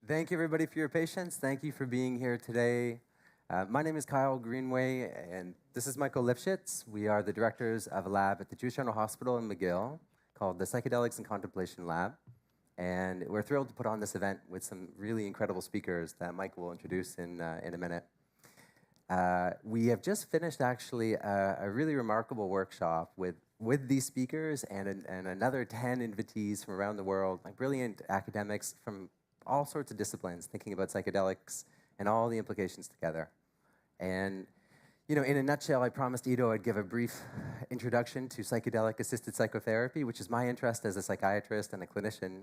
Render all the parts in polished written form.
Thank you, everybody, for your patience. Thank you for being here today. My name is Kyle Greenway, and this is Michael Lipschitz. We are the directors of a lab at the Jewish General Hospital in McGill called the Psychedelics and Contemplation Lab. And we're thrilled to put on this event with some really incredible speakers that Mike will introduce in a minute. We have just finished, actually, a really remarkable workshop with these speakers and another 10 invitees from around the world, like brilliant academics from all sorts of disciplines, thinking about psychedelics and all the implications together. And, you know, in a nutshell, I promised Ido I'd give a brief introduction to psychedelic-assisted psychotherapy, which is my interest as a psychiatrist and a clinician.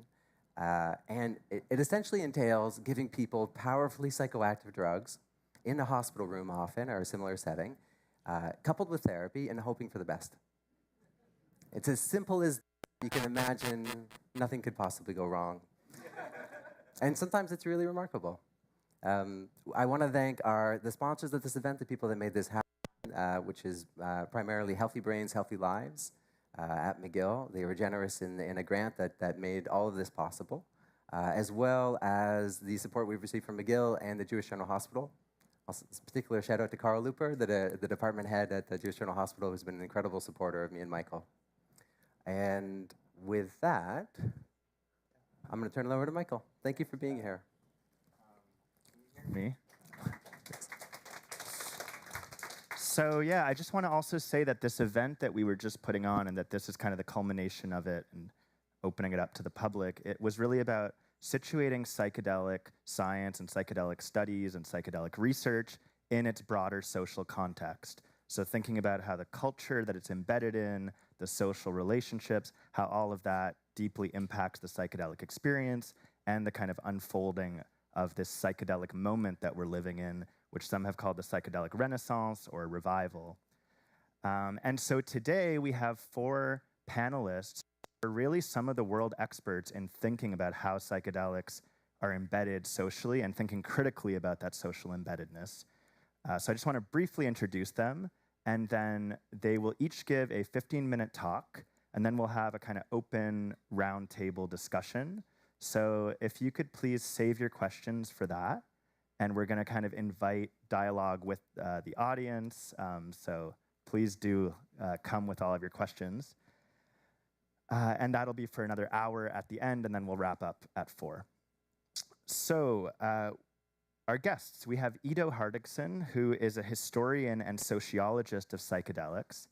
And it essentially entails giving people powerfully psychoactive drugs in a hospital room often, or a similar setting, coupled with therapy and hoping for the best. It's as simple as you can imagine. Nothing could possibly go wrong. And sometimes it's really remarkable. I want to thank the sponsors of this event, the people that made this happen, which is primarily Healthy Brains, Healthy Lives at McGill. They were generous in a grant that made all of this possible, as well as the support we've received from McGill and the Jewish General Hospital. Also, a particular shout out to Carl Looper, the department head at the Jewish General Hospital, who's been an incredible supporter of me and Michael. And with that, I'm going to turn it over to Michael. Thank you for being here. Me. So yeah, I just want to also say that this event that we were just putting on, and that this is kind of the culmination of it and opening it up to the public, it was really about situating psychedelic science and psychedelic studies and psychedelic research in its broader social context. So thinking about how the culture that it's embedded in, the social relationships, how all of that deeply impacts the psychedelic experience and the kind of unfolding of this psychedelic moment that we're living in, which some have called the psychedelic renaissance or revival. And so today we have 4 panelists who are really some of the world experts in thinking about how psychedelics are embedded socially and thinking critically about that social embeddedness. So I just want to briefly introduce them, and then they will each give a 15-minute talk, and then we'll have a kind of open roundtable discussion. So if you could please save your questions for that, and we're going to kind of invite dialogue with the audience, so please do come with all of your questions. And that'll be for another hour at the end, and then we'll wrap up at 4. So our guests, we have Ido Hartogsohn, who is a historian and sociologist of psychedelics,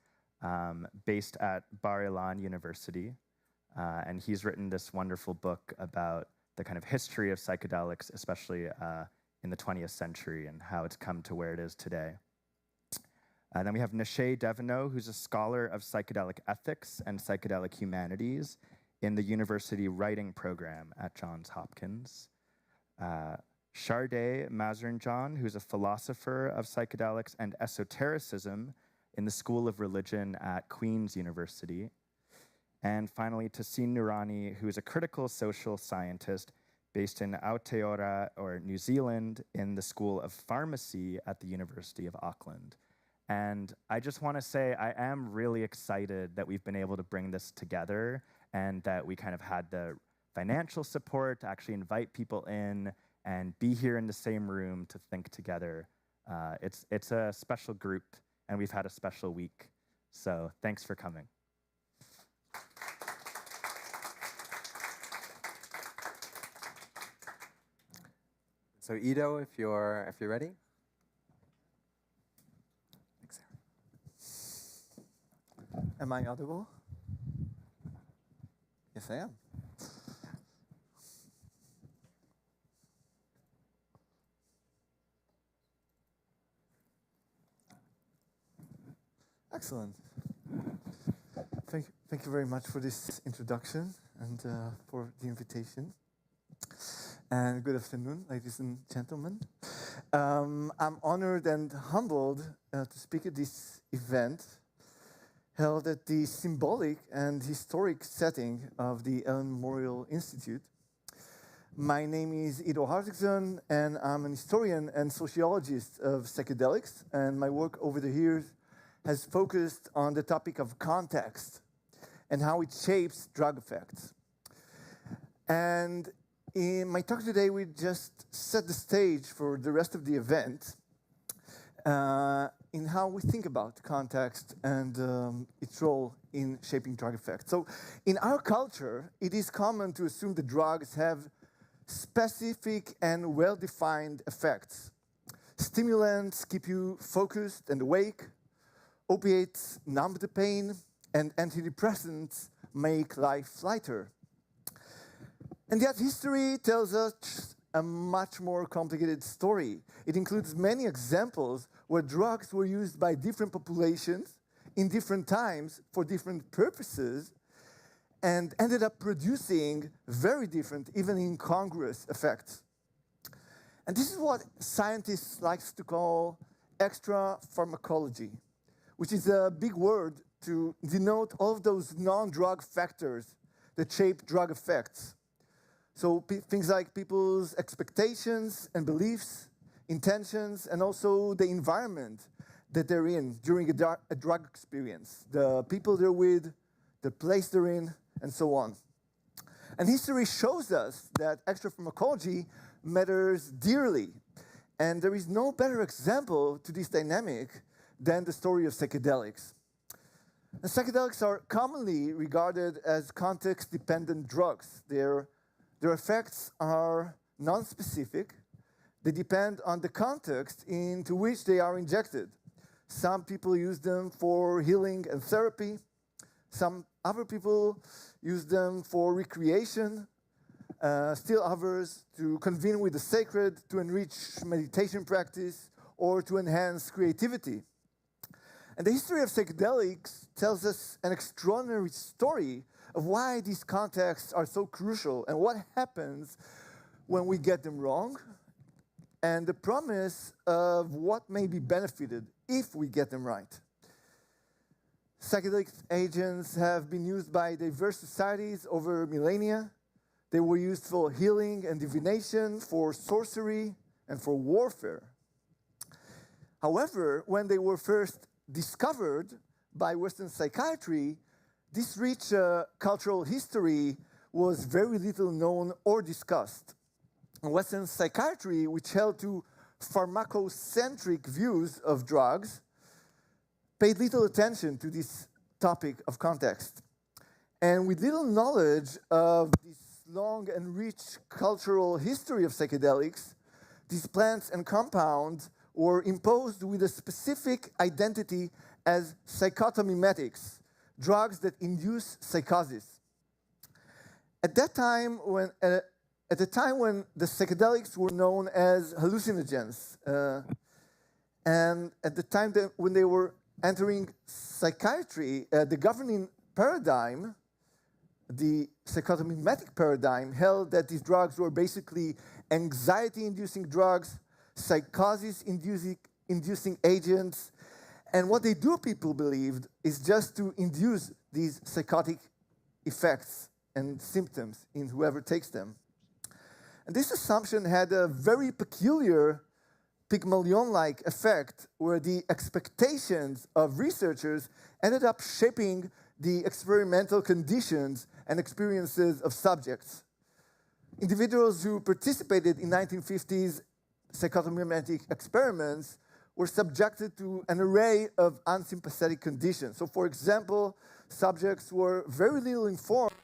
based at Bar-Ilan University. And he's written this wonderful book about the kind of history of psychedelics, especially in the 20th century and how it's come to where it is today. And then we have Neşe Devenot, who's a scholar of psychedelic ethics and psychedelic humanities in the university writing program at Johns Hopkins. Sharday Mosurinjohn, who's a philosopher of psychedelics and esotericism in the School of Religion at Queen's University. And finally, Tehseen Noorani, who is a critical social scientist based in Aotearoa, or New Zealand, in the School of Pharmacy at the University of Auckland. And I just want to say I am really excited that we've been able to bring this together and that we kind of had the financial support to actually invite people in and be here in the same room to think together. It's a special group, and we've had a special week. So thanks for coming. So Ido, if you're ready. Thanks, Sarah. Am I audible? Yes, I am. Excellent. Thank you very much for this introduction and for the invitation. And good afternoon, ladies and gentlemen. I'm honored and humbled to speak at this event held at the symbolic and historic setting of the Allan Memorial Institute. My name is Ido Hartogsohn, and I'm an historian and sociologist of psychedelics, and my work over the years has focused on the topic of context and how it shapes drug effects. And in my talk today, we just set the stage for the rest of the event in how we think about context and its role in shaping drug effects. So in our culture, it is common to assume that drugs have specific and well-defined effects. Stimulants keep you focused and awake, opiates numb the pain, and antidepressants make life lighter. And yet history tells us a much more complicated story. It includes many examples where drugs were used by different populations in different times for different purposes and ended up producing very different, even incongruous effects. And this is what scientists like to call extra pharmacology, which is a big word to denote all of those non-drug factors that shape drug effects. So things like people's expectations and beliefs, intentions, and also the environment that they're in during a drug experience, the people they're with, the place they're in, and so on. And history shows us that extra pharmacology matters dearly. And there is no better example to this dynamic than the story of psychedelics. And psychedelics are commonly regarded as context-dependent drugs. Their effects are non-specific. They depend on the context into which they are injected. Some people use them for healing and therapy. Some other people use them for recreation. Still others to convene with the sacred, to enrich meditation practice, or to enhance creativity. And the history of psychedelics tells us an extraordinary story of why these contexts are so crucial and what happens when we get them wrong, and the promise of what may be benefited if we get them right. Psychedelic agents have been used by diverse societies over millennia. They were used for healing and divination, for sorcery, and for warfare. However, when they were first discovered by Western psychiatry, this rich cultural history was very little known or discussed. Western psychiatry, which held to pharmacocentric views of drugs, paid little attention to this topic of context. And with little knowledge of this long and rich cultural history of psychedelics, these plants and compounds were imposed with a specific identity as psychotomimetics, drugs that induce psychosis. At the time when the psychedelics were known as hallucinogens, and at the time when they were entering psychiatry, the governing paradigm, the psychotomimetic paradigm, held that these drugs were basically anxiety-inducing drugs, psychosis-inducing agents, and what they do, people believed, is just to induce these psychotic effects and symptoms in whoever takes them. And this assumption had a very peculiar Pygmalion-like effect, where the expectations of researchers ended up shaping the experimental conditions and experiences of subjects. Individuals who participated in 1950s psychotomimetic experiments were subjected to an array of unsympathetic conditions. So, for example, subjects were very little informed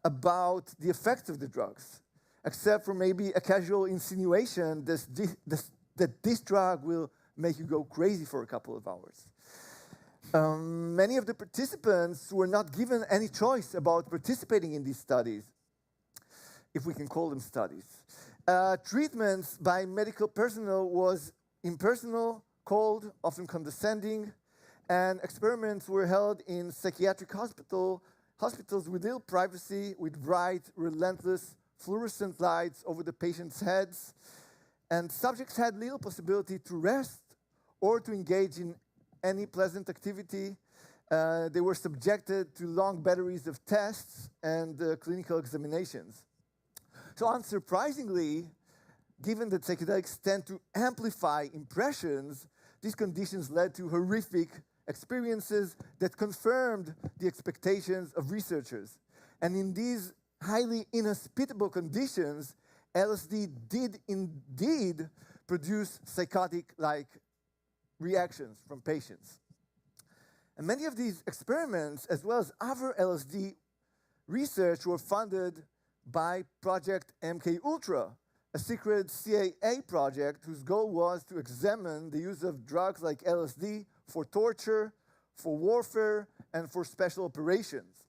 about the effects of the drugs, except for maybe a casual insinuation that this drug will make you go crazy for a couple of hours. Many of the participants were not given any choice about participating in these studies, if we can call them studies. Treatments by medical personnel was impersonal, cold, often condescending, and experiments were held in psychiatric hospitals with little privacy, with bright, relentless, fluorescent lights over the patients' heads, and subjects had little possibility to rest or to engage in any pleasant activity. They were subjected to long batteries of tests and clinical examinations. So unsurprisingly, given that psychedelics tend to amplify impressions, these conditions led to horrific experiences that confirmed the expectations of researchers. And in these highly inhospitable conditions, LSD did indeed produce psychotic-like reactions from patients. And many of these experiments, as well as other LSD research, were funded by Project MKUltra, a secret CIA project whose goal was to examine the use of drugs like LSD for torture, for warfare, and for special operations.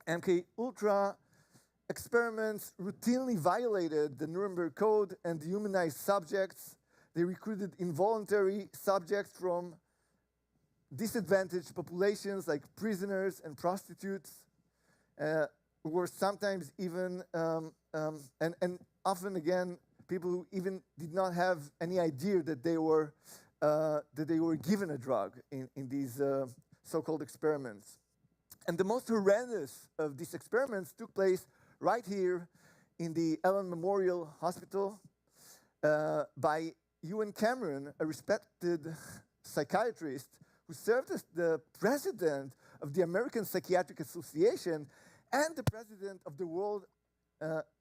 MKUltra experiments routinely violated the Nuremberg Code and dehumanized subjects. They recruited involuntary subjects from disadvantaged populations like prisoners and prostitutes, who were sometimes even, and often again, people who even did not have any idea that they were given a drug in these so-called experiments. And the most horrendous of these experiments took place right here in the Allan Memorial Hospital by Ewan Cameron, a respected psychiatrist who served as the president of the American Psychiatric Association and the president of the World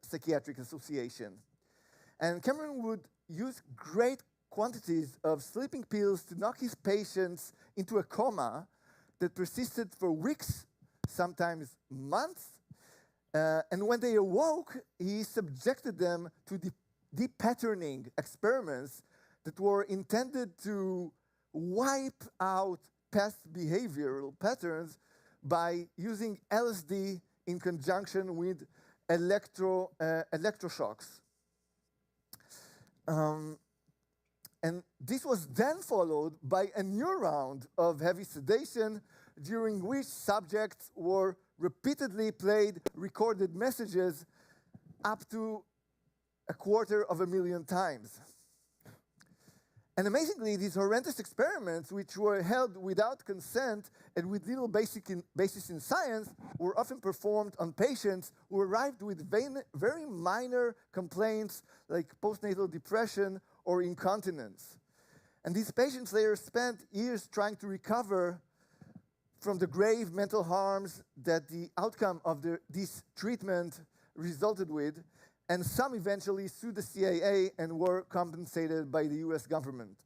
Psychiatric Association. And Cameron would use great quantities of sleeping pills to knock his patients into a coma that persisted for weeks, sometimes months. And when they awoke, he subjected them to deep patterning experiments that were intended to wipe out past behavioral patterns by using LSD in conjunction with electroshocks. And this was then followed by a new round of heavy sedation, during which subjects were repeatedly played recorded messages up to 250,000 times. And amazingly, these horrendous experiments, which were held without consent and with little basis in science, were often performed on patients who arrived with very minor complaints like postnatal depression or incontinence. And these patients later spent years trying to recover from the grave mental harms that the outcome of this treatment resulted with, and some eventually sued the CIA and were compensated by the US government.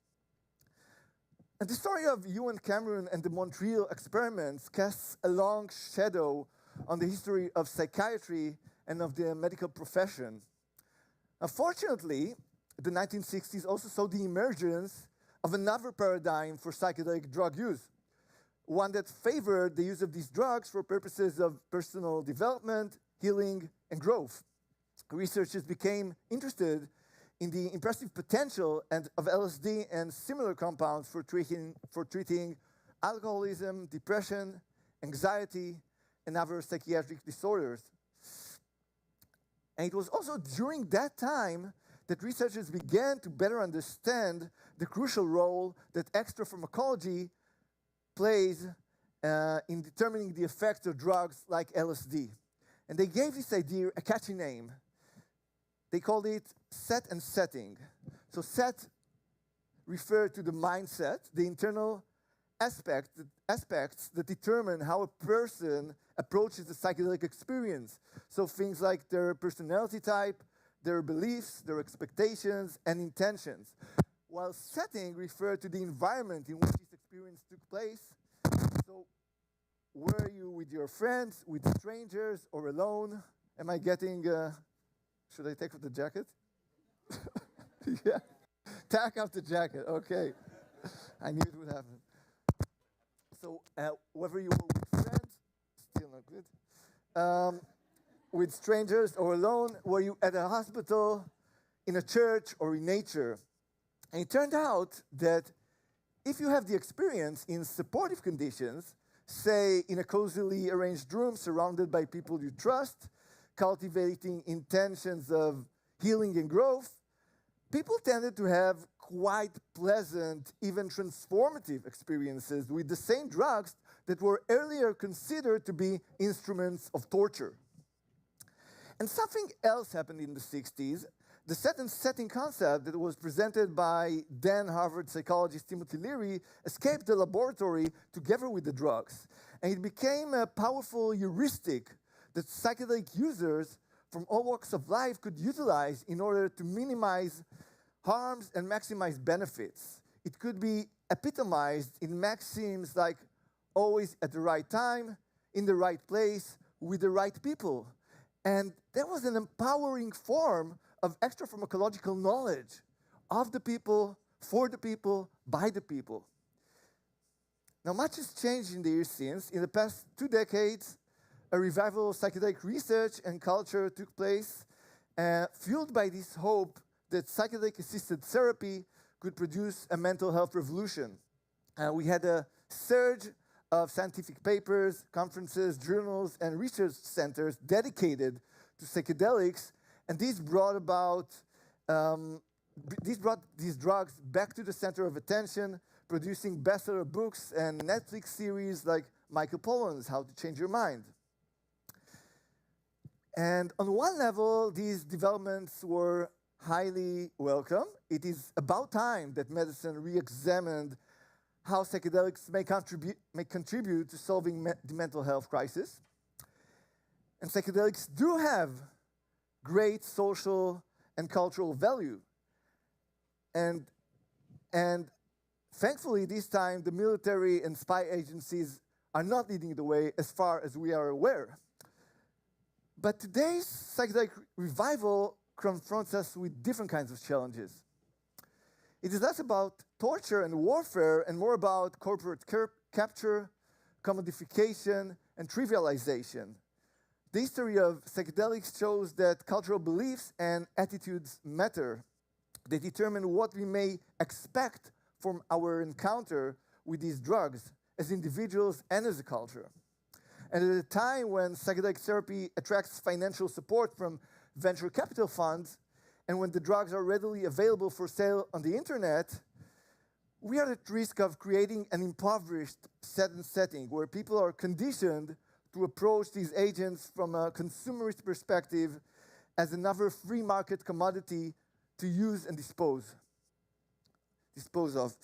And the story of Ewan Cameron and the Montreal experiments casts a long shadow on the history of psychiatry and of the medical profession. Unfortunately, the 1960s also saw the emergence of another paradigm for psychedelic drug use, one that favored the use of these drugs for purposes of personal development, healing, and growth. Researchers became interested in the impressive potential of LSD and similar compounds for treating alcoholism, depression, anxiety, and other psychiatric disorders. And it was also during that time that researchers began to better understand the crucial role that extrapharmacology plays in determining the effects of drugs like LSD. And they gave this idea a catchy name. They called it set and setting. So set referred to the mindset, the internal aspects that determine how a person approaches the psychedelic experience. So things like their personality type, their beliefs, their expectations, and intentions. While setting referred to the environment in which this experience took place. So were you with your friends, with strangers, or alone? Am I getting... should I take off the jacket? Yeah. Take off the jacket, okay. I knew it would happen. So whether you were with friends, still not good, with strangers or alone, were you at a hospital, in a church, or in nature? And it turned out that if you have the experience in supportive conditions, say in a cozily arranged room surrounded by people you trust, cultivating intentions of healing and growth, people tended to have quite pleasant, even transformative experiences with the same drugs that were earlier considered to be instruments of torture. And something else happened in the 60s. The set and setting concept that was presented by then Harvard psychologist Timothy Leary escaped the laboratory together with the drugs. And it became a powerful heuristic that psychedelic users from all walks of life could utilize in order to minimize harms and maximize benefits. It could be epitomized in maxims like always at the right time, in the right place, with the right people. And that was an empowering form of extra-pharmacological knowledge of the people, for the people, by the people. Now, much has changed in the years since. In the past 2 decades, a revival of psychedelic research and culture took place, fueled by this hope that psychedelic-assisted therapy could produce a mental health revolution. We had a surge of scientific papers, conferences, journals, and research centers dedicated to psychedelics, and these brought these drugs back to the center of attention, producing bestseller books and Netflix series like Michael Pollan's How to Change Your Mind. And on one level, these developments were highly welcome. It is about time that medicine re-examined how psychedelics may contribute to solving the mental health crisis. And psychedelics do have great social and cultural value. And thankfully, this time, the military and spy agencies are not leading the way as far as we are aware. But today's psychedelic revival confronts us with different kinds of challenges. It is less about torture and warfare and more about corporate capture, commodification, and trivialization. The history of psychedelics shows that cultural beliefs and attitudes matter. They determine what we may expect from our encounter with these drugs as individuals and as a culture. And at a time when psychedelic therapy attracts financial support from venture capital funds, and when the drugs are readily available for sale on the internet, we are at risk of creating an impoverished setting where people are conditioned to approach these agents from a consumerist perspective as another free market commodity to use and dispose of.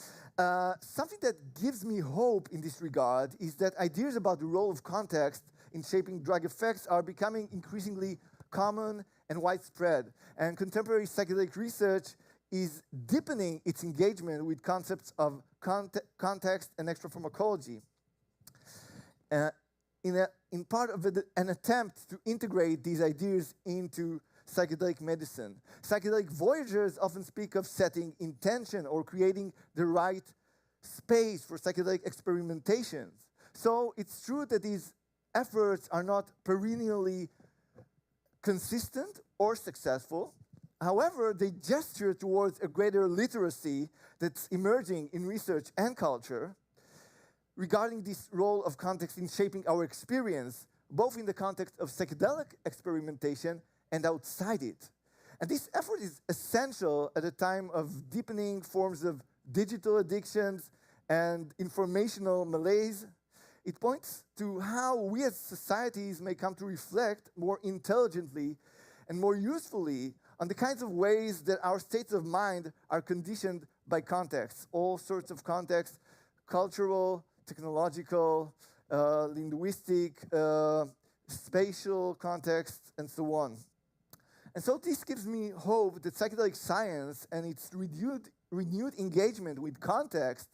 Something that gives me hope in this regard is that ideas about the role of context in shaping drug effects are becoming increasingly common and widespread. And contemporary psychedelic research is deepening its engagement with concepts of context and extrapharmacology. In part of an attempt to integrate these ideas into psychedelic medicine. Psychedelic voyagers often speak of setting intention or creating the right space for psychedelic experimentations. So it's true that these efforts are not perennially consistent or successful. However, they gesture towards a greater literacy that's emerging in research and culture regarding this role of context in shaping our experience, both in the context of psychedelic experimentation and outside it. And this effort is essential at a time of deepening forms of digital addictions and informational malaise. It points to how we as societies may come to reflect more intelligently and more usefully on the kinds of ways that our states of mind are conditioned by context, all sorts of contexts, cultural, technological, linguistic, spatial contexts, and so on. And so this gives me hope that psychedelic science and its renewed engagement with context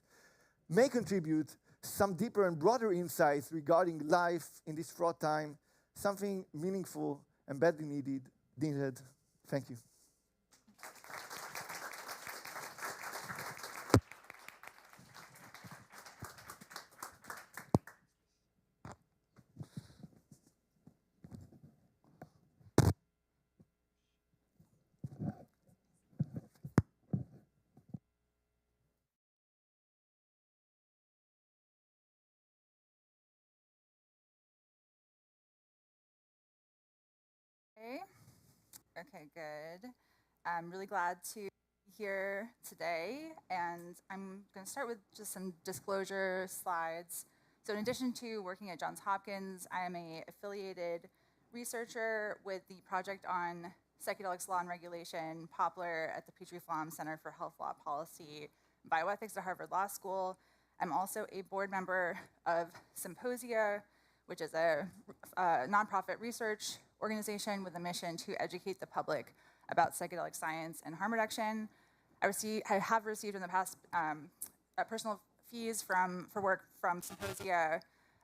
may contribute some deeper and broader insights regarding life in this fraught time, something meaningful and badly needed. Thank you. Okay, good. I'm really glad to be here today, and I'm going to start with just some disclosure slides. So in addition to working at Johns Hopkins, I am an affiliated researcher with the Project on Psychedelics Law and Regulation, Poplar, at the Petrie-Flom Center for Health Law Policy and Bioethics at Harvard Law School. I'm also a board member of Symposia, which is a nonprofit research organization with a mission to educate the public about psychedelic science and harm reduction. I have received in the past personal fees for work from symposia,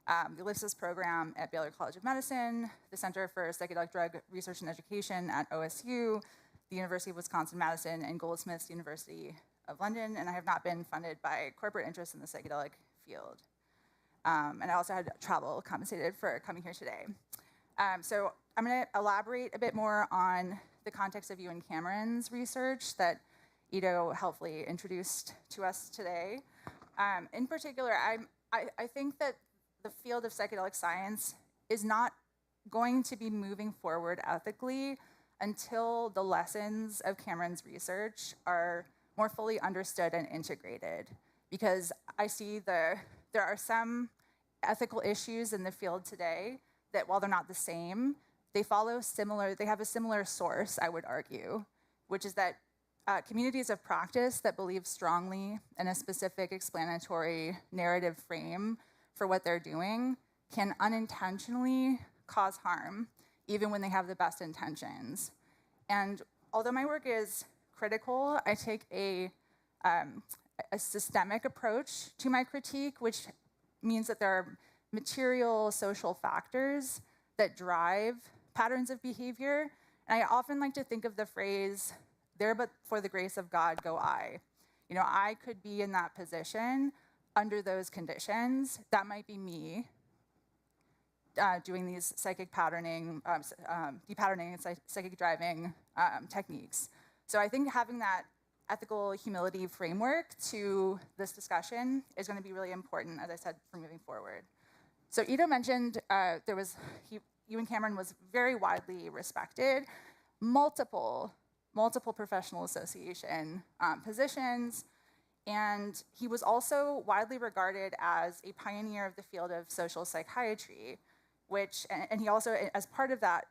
the Ellipsis program at Baylor College of Medicine, the Center for Psychedelic Drug Research and Education at OSU, the University of Wisconsin-Madison, and Goldsmiths University of London, and I have not been funded by corporate interests in the psychedelic field. And I also had travel compensated for coming here today. So I'm going to elaborate a bit more on the context of Ewan Cameron's research that Ido helpfully introduced to us today. In particular, I think that the field of psychedelic science is not going to be moving forward ethically until the lessons of Cameron's research are more fully understood and integrated. Because I see there are some ethical issues in the field today that, while they're not the same, they have a similar source, I would argue, which is that communities of practice that believe strongly in a specific explanatory narrative frame for what they're doing can unintentionally cause harm, even when they have the best intentions. And although my work is critical, I take a systemic approach to my critique, which means that there are material social factors that drive patterns of behavior. And I often like to think of the phrase, "There but for the grace of God go I." You know, I could be in that position under those conditions. That might be me doing these psychic patterning, depatterning and psychic driving techniques. So I think having that ethical humility framework to this discussion is going to be really important, as I said, for moving forward. So Ido mentioned Ewan Cameron was very widely respected, multiple professional association positions, and he was also widely regarded as a pioneer of the field of social psychiatry, and he also, as part of that,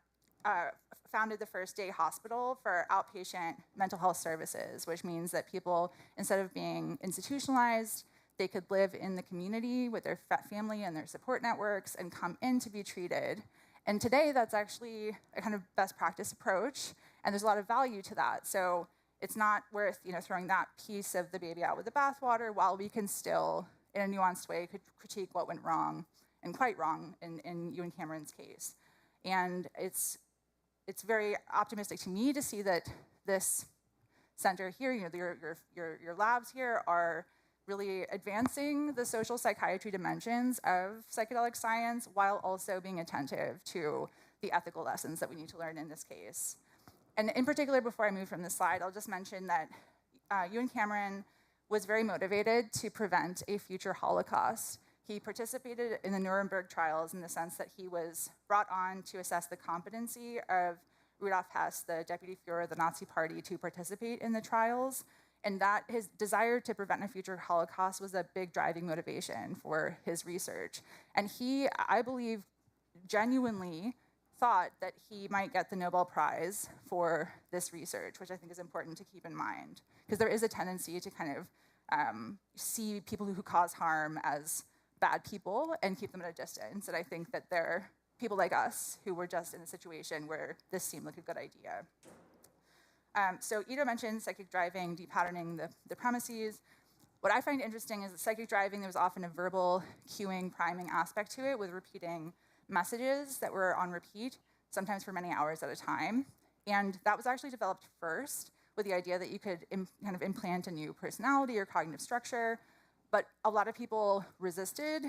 founded the first day hospital for outpatient mental health services, which means that people, instead of being institutionalized, they could live in the community with their family and their support networks and come in to be treated. And today, that's actually a kind of best practice approach, and there's a lot of value to that. So it's not worth throwing that piece of the baby out with the bathwater, while we can still, in a nuanced way, could critique what went wrong, and quite wrong, in Ewan Cameron's case. And it's very optimistic to me to see that this center here, your labs here, are really advancing the social psychiatry dimensions of psychedelic science while also being attentive to the ethical lessons that we need to learn in this case. And in particular, before I move from this slide, I'll just mention that Ewan Cameron was very motivated to prevent a future Holocaust. He participated in the Nuremberg trials in the sense that he was brought on to assess the competency of Rudolf Hess, the deputy Führer of the Nazi Party, to participate in the trials. And that his desire to prevent a future Holocaust was a big driving motivation for his research. And he, I believe, genuinely thought that he might get the Nobel Prize for this research, which I think is important to keep in mind. Because there is a tendency to kind of see people who cause harm as bad people and keep them at a distance. And I think that they're people like us who were just in a situation where this seemed like a good idea. So Ido mentioned psychic driving, depatterning the premises. What I find interesting is that psychic driving, there was often a verbal cueing, priming aspect to it with repeating messages that were on repeat, sometimes for many hours at a time. And that was actually developed first with the idea that you could kind of implant a new personality or cognitive structure. But a lot of people resisted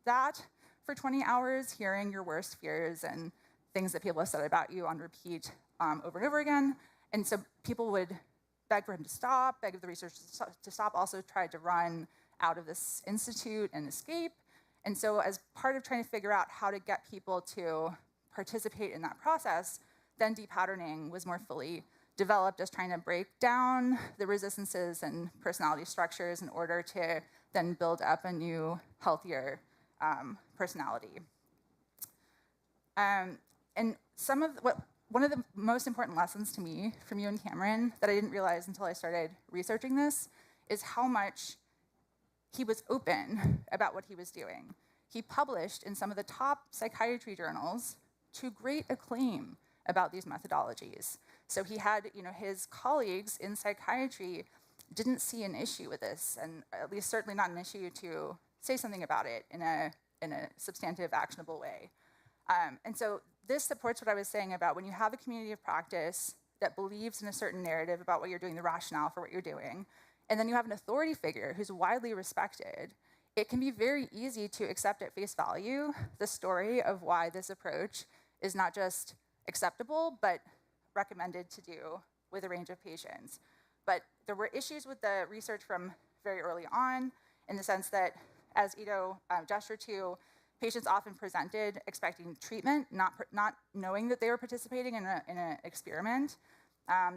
that for 20 hours, hearing your worst fears and things that people have said about you on repeat over and over again. And so people would beg for him to stop, beg the research to stop, also tried to run out of this institute and escape. And so as part of trying to figure out how to get people to participate in that process, then depatterning was more fully developed as trying to break down the resistances and personality structures in order to then build up a new, healthier personality. And one of the most important lessons to me from Ewan Cameron that I didn't realize until I started researching this is how much he was open about what he was doing. He published in some of the top psychiatry journals to great acclaim about these methodologies. So he had, his colleagues in psychiatry didn't see an issue with this, and at least certainly not an issue to say something about it in a substantive, actionable way. And so this supports what I was saying about when you have a community of practice that believes in a certain narrative about what you're doing, the rationale for what you're doing, and then you have an authority figure who's widely respected, it can be very easy to accept at face value the story of why this approach is not just acceptable, but recommended to do with a range of patients. But there were issues with the research from very early on, in the sense that, as Ido gestured to, patients often presented expecting treatment, not knowing that they were participating in an experiment.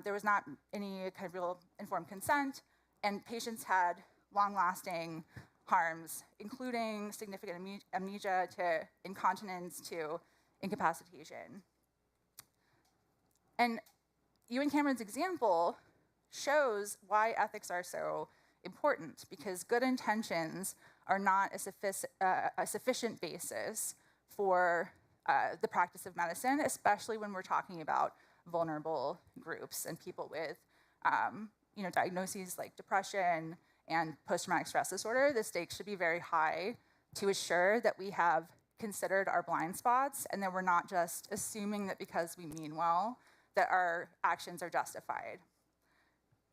There was not any kind of real informed consent, and patients had long-lasting harms, including significant amnesia to incontinence to incapacitation. And Ewan Cameron's example shows why ethics are so important, because good intentions are not a sufficient basis for the practice of medicine, especially when we're talking about vulnerable groups and people with diagnoses like depression and post-traumatic stress disorder. The stakes should be very high to assure that we have considered our blind spots and that we're not just assuming that because we mean well, that our actions are justified.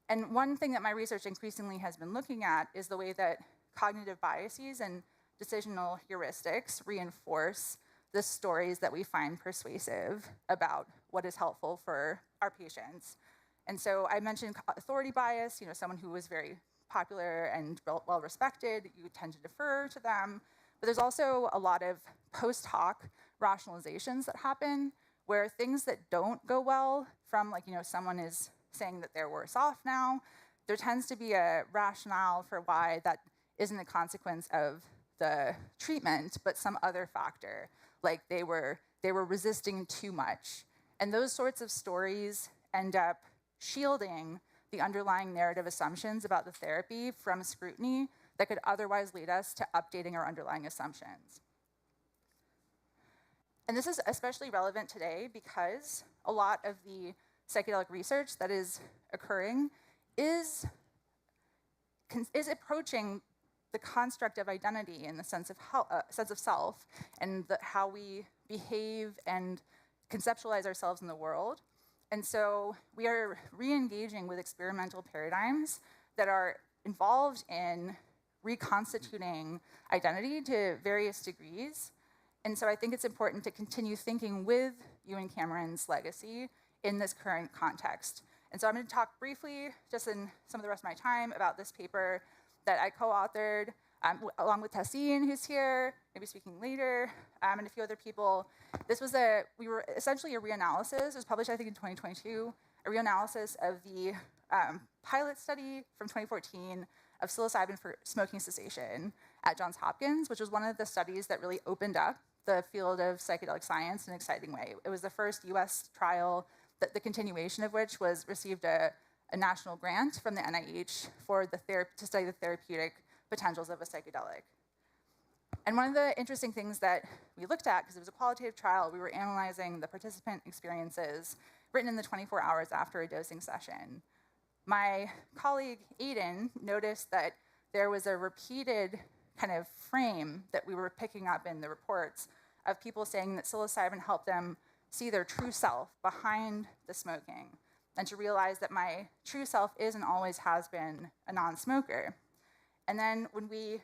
And one thing that my research increasingly has been looking at is the way that cognitive biases and decisional heuristics reinforce the stories that we find persuasive about what is helpful for our patients. And so I mentioned authority bias, someone who was very popular and well-respected, you tend to defer to them. But there's also a lot of post hoc rationalizations that happen where things that don't go well from someone is saying that they're worse off now, there tends to be a rationale for why that isn't a consequence of the treatment, but some other factor, like they were resisting too much. And those sorts of stories end up shielding the underlying narrative assumptions about the therapy from scrutiny that could otherwise lead us to updating our underlying assumptions. And this is especially relevant today because a lot of the psychedelic research that is occurring is approaching the construct of identity in the sense of self and how we behave and conceptualize ourselves in the world. And so we are re-engaging with experimental paradigms that are involved in reconstituting identity to various degrees. And so I think it's important to continue thinking with Ewan Cameron's legacy in this current context. And so I'm going to talk briefly, just in some of the rest of my time, about this paper that I co-authored, along with Tehseen, who's here, maybe speaking later, and a few other people. We were essentially a reanalysis. It was published, I think, in 2022, a reanalysis of the pilot study from 2014 of psilocybin for smoking cessation at Johns Hopkins, which was one of the studies that really opened up the field of psychedelic science in an exciting way. It was the first US trial, the continuation of which received a national grant from the NIH to study the therapeutic potentials of a psychedelic. And one of the interesting things that we looked at, because it was a qualitative trial, we were analyzing the participant experiences written in the 24 hours after a dosing session. My colleague, Aiden, noticed that there was a repeated kind of frame that we were picking up in the reports of people saying that psilocybin helped them see their true self behind the smoking and to realize that my true self is and always has been a non-smoker. And then when we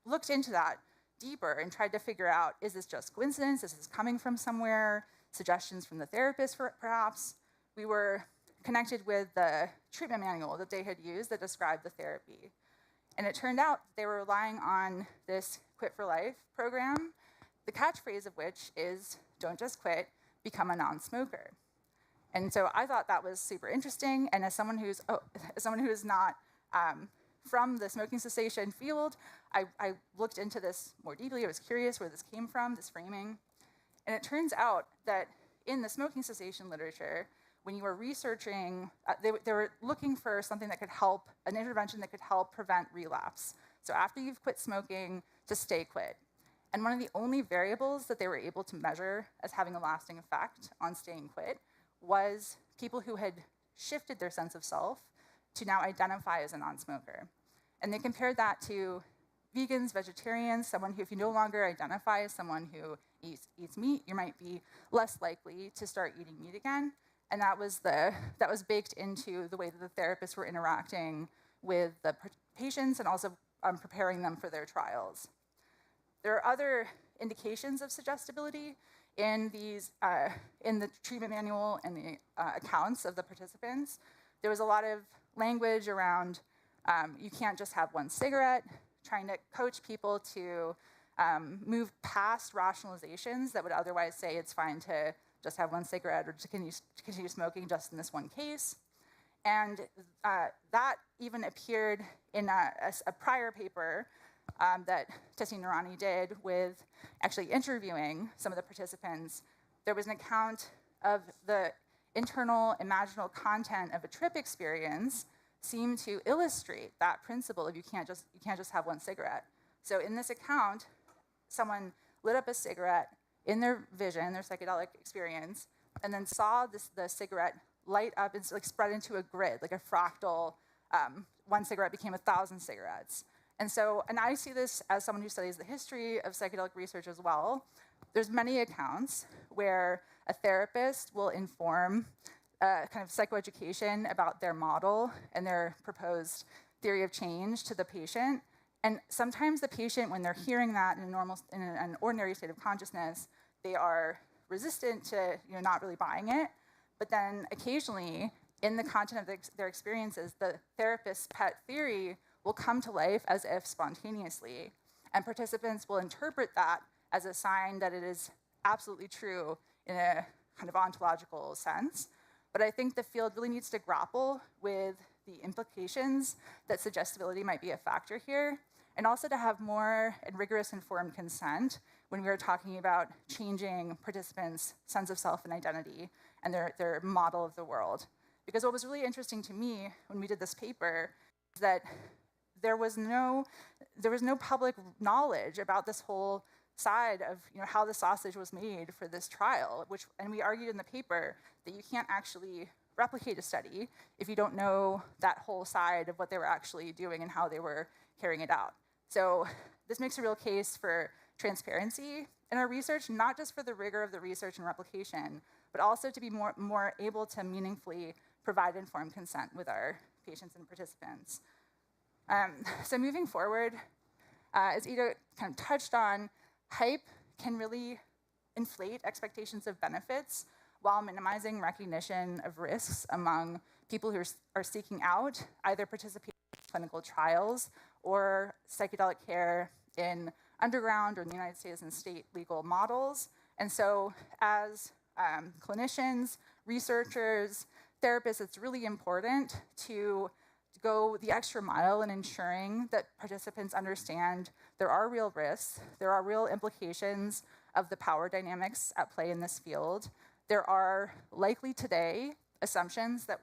looked into that deeper and tried to figure out, is this just coincidence? Is this coming from somewhere? Suggestions from the therapist, perhaps? We were connected with the treatment manual that they had used that described the therapy. And it turned out they were relying on this Quit for Life program, the catchphrase of which is, don't just quit, become a non-smoker. And so I thought that was super interesting. And as someone who is not from the smoking cessation field, I looked into this more deeply. I was curious where this came from, this framing. And it turns out that in the smoking cessation literature, when you were researching, they were looking for something that could help, an intervention that could help prevent relapse. So after you've quit smoking, to stay quit. And one of the only variables that they were able to measure as having a lasting effect on staying quit was people who had shifted their sense of self to now identify as a non-smoker. And they compared that to vegans, vegetarians, someone who, if you no longer identify as someone who eats meat, you might be less likely to start eating meat again. And that was baked into the way that the therapists were interacting with the patients and also preparing them for their trials. There are other indications of suggestibility in the treatment manual and the accounts of the participants. There was a lot of language around you can't just have one cigarette, trying to coach people to move past rationalizations that would otherwise say it's fine to just have one cigarette or to continue smoking just in this one case. And that even appeared in a prior paper that Tehseen Noorani did with actually interviewing some of the participants. There was an account of the internal imaginal content of a trip experience seemed to illustrate that principle of you can't just have one cigarette. So in this account, someone lit up a cigarette in their vision, their psychedelic experience, and then saw the cigarette light up and like spread into a grid, like a fractal. One cigarette became 1,000 cigarettes. And I see this as someone who studies the history of psychedelic research as well. There's many accounts where a therapist will inform kind of psychoeducation about their model and their proposed theory of change to the patient. And sometimes the patient, when they're hearing that in an ordinary state of consciousness, they are resistant to not really buying it. But then occasionally, in the content of their experiences, the therapist's pet theory will come to life as if spontaneously. And participants will interpret that as a sign that it is absolutely true in a kind of ontological sense. But I think the field really needs to grapple with the implications that suggestibility might be a factor here, and also to have more and rigorous informed consent when we are talking about changing participants' sense of self and identity and their model of the world. Because what was really interesting to me when we did this paper is that there was no public knowledge about this whole side of how the sausage was made for this trial, and we argued in the paper that you can't actually replicate a study if you don't know that whole side of what they were actually doing and how they were carrying it out. So this makes a real case for transparency in our research, not just for the rigor of the research and replication, but also to be more able to meaningfully provide informed consent with our patients and participants. So moving forward, as Ido kind of touched on, hype can really inflate expectations of benefits while minimizing recognition of risks among people who are seeking out either participating in clinical trials or psychedelic care in underground or in the United States and state legal models. And so as clinicians, researchers, therapists, it's really important to go the extra mile in ensuring that participants understand there are real risks, there are real implications of the power dynamics at play in this field. There are likely today assumptions that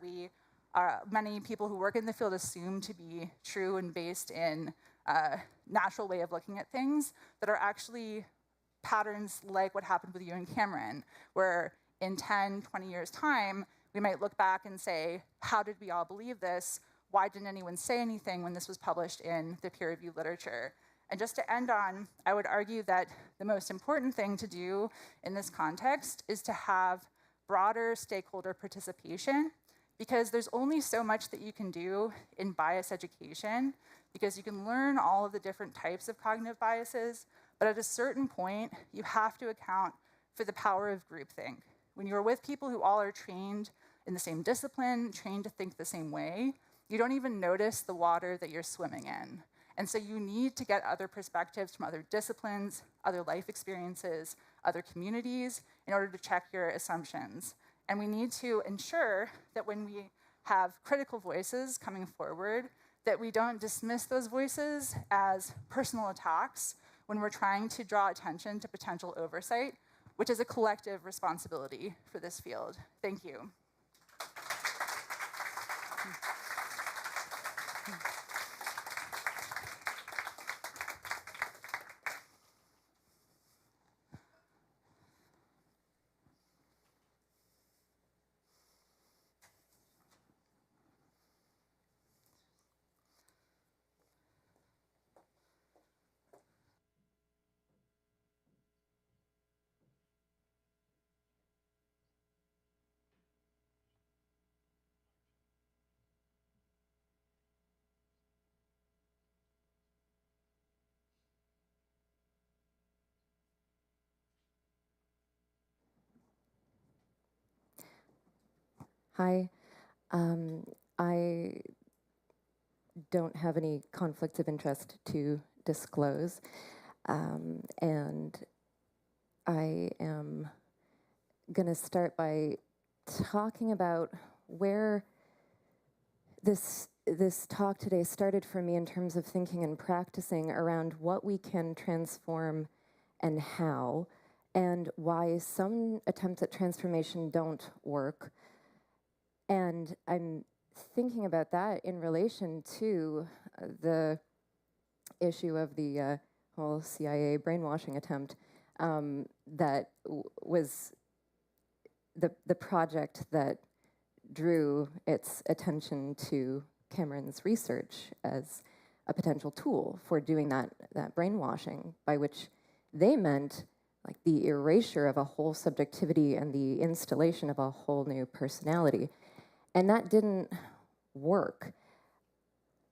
many people who work in the field assume to be true and based in a natural way of looking at things that are actually patterns like what happened with you and Cameron, where in 10, 20 years' time, we might look back and say, how did we all believe this? Why didn't anyone say anything when this was published in the peer-reviewed literature? And just to end on, I would argue that the most important thing to do in this context is to have broader stakeholder participation, because there's only so much that you can do in bias education, because you can learn all of the different types of cognitive biases, but at a certain point, you have to account for the power of groupthink. When you're with people who all are trained in the same discipline, trained to think the same way, you don't even notice the water that you're swimming in. And so you need to get other perspectives from other disciplines, other life experiences, other communities in order to check your assumptions. And we need to ensure that when we have critical voices coming forward, that we don't dismiss those voices as personal attacks when we're trying to draw attention to potential oversight, which is a collective responsibility for this field. Thank you. Hi. I don't have any conflicts of interest to disclose, and I am going to start by talking about where this talk today started for me in terms of thinking and practicing around what we can transform and how, and why some attempts at transformation don't work. And I'm thinking about that in relation to the issue of the whole CIA brainwashing attempt that was the project that drew its attention to Cameron's research as a potential tool for doing that brainwashing, by which they meant like the erasure of a whole subjectivity and the installation of a whole new personality. And that didn't work.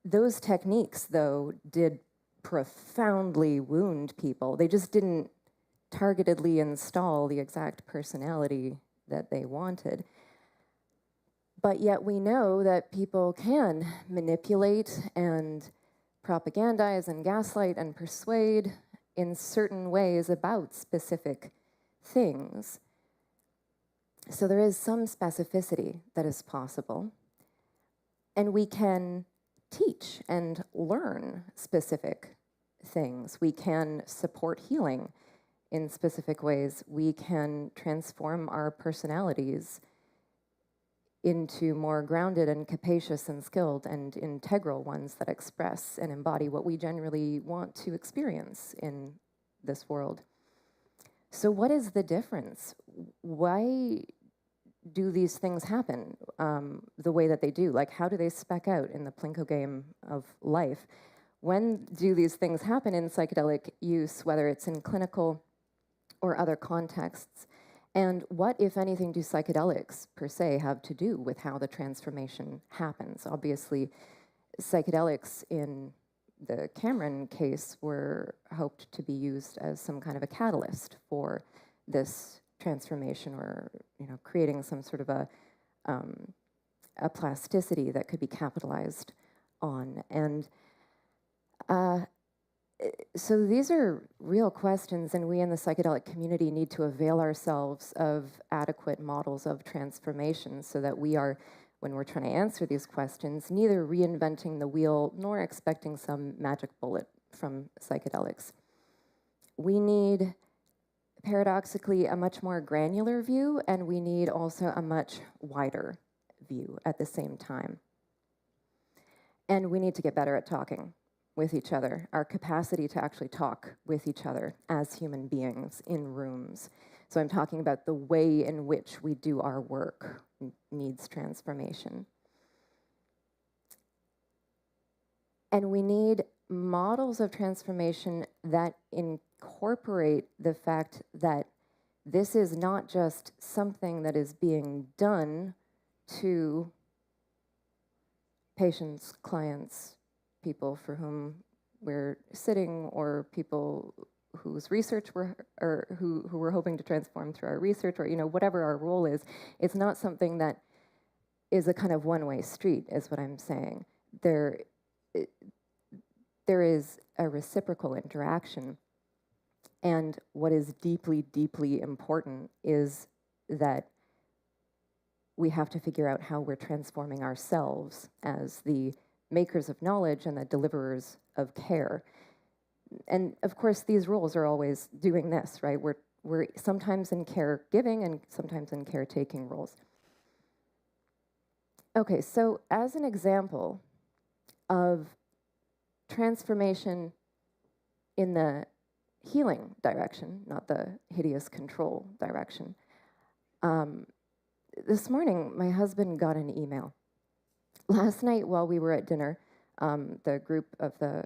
Those techniques, though, did profoundly wound people. They just didn't targetedly install the exact personality that they wanted. But yet we know that people can manipulate and propagandize and gaslight and persuade in certain ways about specific things. So there is some specificity that is possible. And we can teach and learn specific things. We can support healing in specific ways. We can transform our personalities into more grounded and capacious and skilled and integral ones that express and embody what we generally want to experience in this world. So what is the difference? Why do these things happen the way that they do? Like, how do they spec out in the Plinko game of life? When do these things happen in psychedelic use, whether it's in clinical or other contexts? And what, if anything, do psychedelics per se have to do with how the transformation happens? Obviously, psychedelics in the Cameron case were hoped to be used as some kind of a catalyst for this transformation, or creating some sort of a plasticity that could be capitalized on. And so these are real questions, and we in the psychedelic community need to avail ourselves of adequate models of transformation so that we are, when we're trying to answer these questions, neither reinventing the wheel nor expecting some magic bullet from psychedelics. We need, paradoxically, a much more granular view, and we need also a much wider view at the same time. And we need to get better at talking with each other, our capacity to actually talk with each other as human beings in rooms. So I'm talking about the way in which we do our work needs transformation. And we need models of transformation that incorporate the fact that this is not just something that is being done to patients, clients, people for whom we're sitting, or people whose research or who we're hoping to transform through our research, or whatever our role is. It's not something that is a kind of one-way street, is what I'm saying. There is a reciprocal interaction, and what is deeply, deeply important is that we have to figure out how we're transforming ourselves as the makers of knowledge and the deliverers of care. And of course, these roles are always doing this, right? We're sometimes in caregiving and sometimes in caretaking roles. Okay, so as an example of transformation in the healing direction, not the hideous control direction, this morning, my husband got an email. Last night, while we were at dinner, the group of the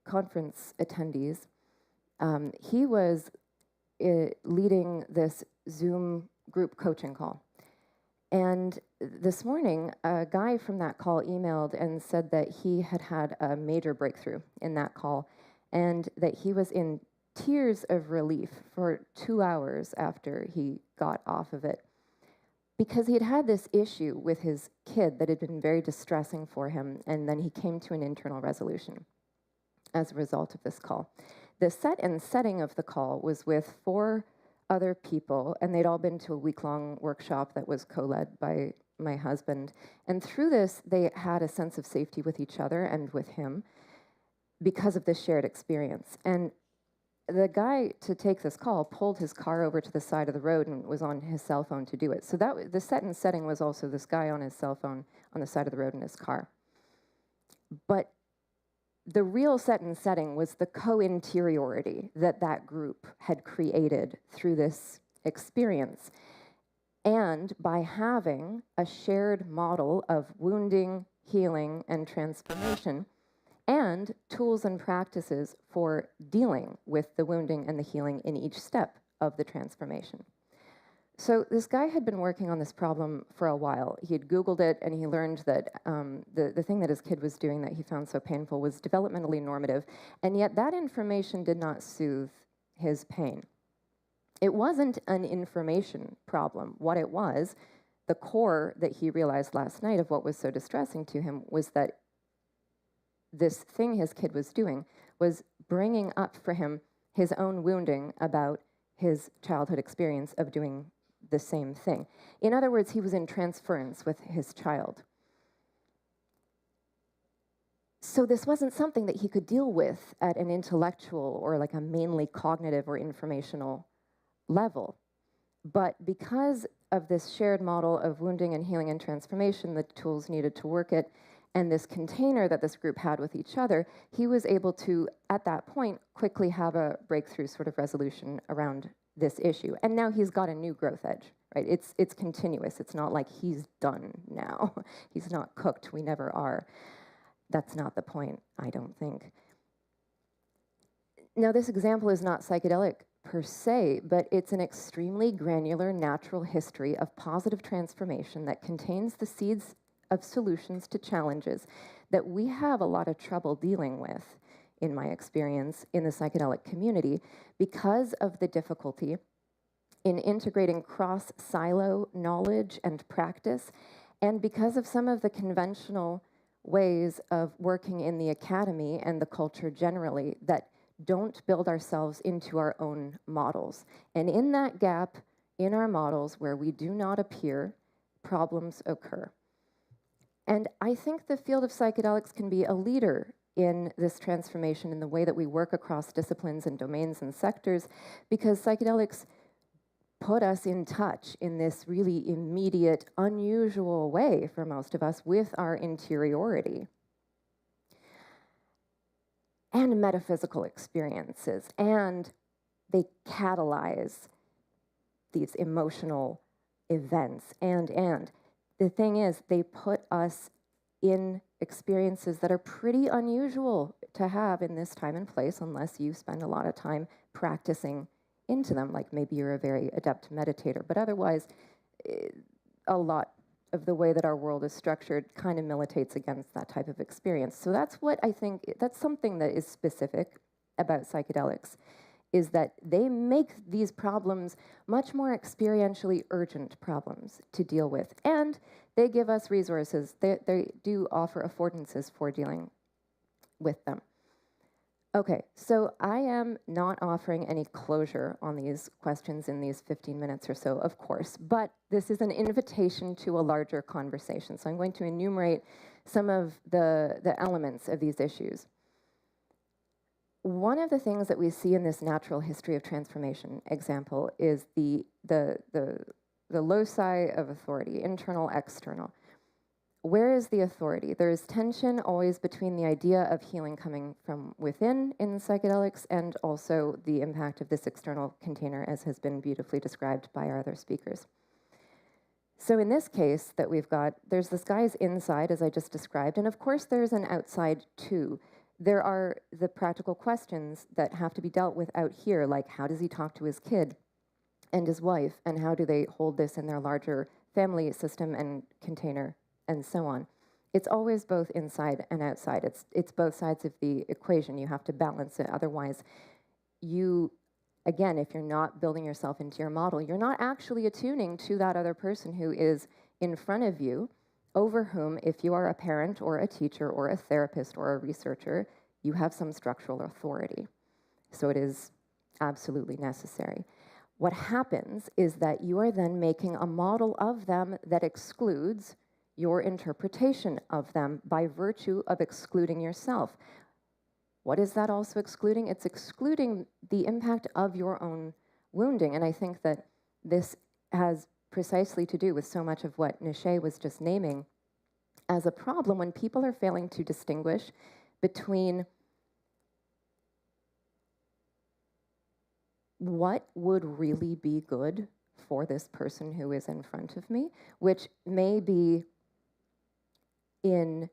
conference attendees, he was leading this Zoom group coaching call. And this morning, a guy from that call emailed and said that he had had a major breakthrough in that call, and that he was in tears of relief for 2 hours after he got off of it, because he had had this issue with his kid that had been very distressing for him, and then he came to an internal resolution as a result of this call. The setting of the call was with 4 other people, and they'd all been to a week-long workshop that was co-led by my husband. And through this, they had a sense of safety with each other and with him because of this shared experience. And the guy to take this call pulled his car over to the side of the road and was on his cell phone to do it. So that the setting was also this guy on his cell phone on the side of the road in his car. But the real setting was the co-interiority that group had created through this experience. And by having a shared model of wounding, healing, and transformation, and tools and practices for dealing with the wounding and the healing in each step of the transformation. So this guy had been working on this problem for a while. He had Googled it, and he learned that the thing that his kid was doing that he found so painful was developmentally normative, and yet that information did not soothe his pain. It wasn't an information problem. What it was, the core that he realized last night of what was so distressing to him was that this thing his kid was doing was bringing up for him his own wounding about his childhood experience of doing the same thing. In other words, he was in transference with his child. So this wasn't something that he could deal with at an intellectual or like a mainly cognitive or informational level. But because of this shared model of wounding and healing and transformation, the tools needed to work it, and this container that this group had with each other, he was able to, at that point, quickly have a breakthrough sort of resolution around this issue. And now he's got a new growth edge, right? It's continuous. It's not like he's done now. He's not cooked. We never are. That's not the point, I don't think. Now, this example is not psychedelic per se, but it's an extremely granular natural history of positive transformation that contains the seeds of solutions to challenges that we have a lot of trouble dealing with, in my experience, in the psychedelic community because of the difficulty in integrating cross-silo knowledge and practice, and because of some of the conventional ways of working in the academy and the culture generally that don't build ourselves into our own models. And in that gap, in our models where we do not appear, problems occur. And I think the field of psychedelics can be a leader in this transformation in the way that we work across disciplines and domains and sectors, because psychedelics put us in touch in this really immediate, unusual way for most of us with our interiority and metaphysical experiences, and they catalyze these emotional events, and the thing is, they put us in experiences that are pretty unusual to have in this time and place unless you spend a lot of time practicing into them, like maybe you're a very adept meditator, but otherwise, a lot of the way that our world is structured kind of militates against that type of experience. So that's what I think, that's something that is specific about psychedelics, is that they make these problems much more experientially urgent problems to deal with. And they give us resources. They do offer affordances for dealing with them. Okay, so I am not offering any closure on these questions in these 15 minutes or so, of course, but this is an invitation to a larger conversation. So I'm going to enumerate some of the elements of these issues. One of the things that we see in this natural history of transformation example is the loci of authority, internal, external. Where is the authority? There is tension always between the idea of healing coming from within in psychedelics and also the impact of this external container, as has been beautifully described by our other speakers. So in this case that we've got, there's this guy's inside, as I just described, and of course there's an outside too. There are the practical questions that have to be dealt with out here, like how does he talk to his kid and his wife, and how do they hold this in their larger family system and container, and so on. It's always both inside and outside. It's both sides of the equation. You have to balance it, otherwise you again, if you're not building yourself into your model, you're not actually attuning to that other person who is in front of you, over whom, if you are a parent or a teacher or a therapist or a researcher, you have some structural authority. So it is absolutely necessary. What happens is that you are then making a model of them that excludes your interpretation of them by virtue of excluding yourself. What is that also excluding? It's excluding the impact of your own wounding. And I think that this has precisely to do with so much of what Neşe was just naming as a problem when people are failing to distinguish between what would really be good for this person who is in front of me, which may be, in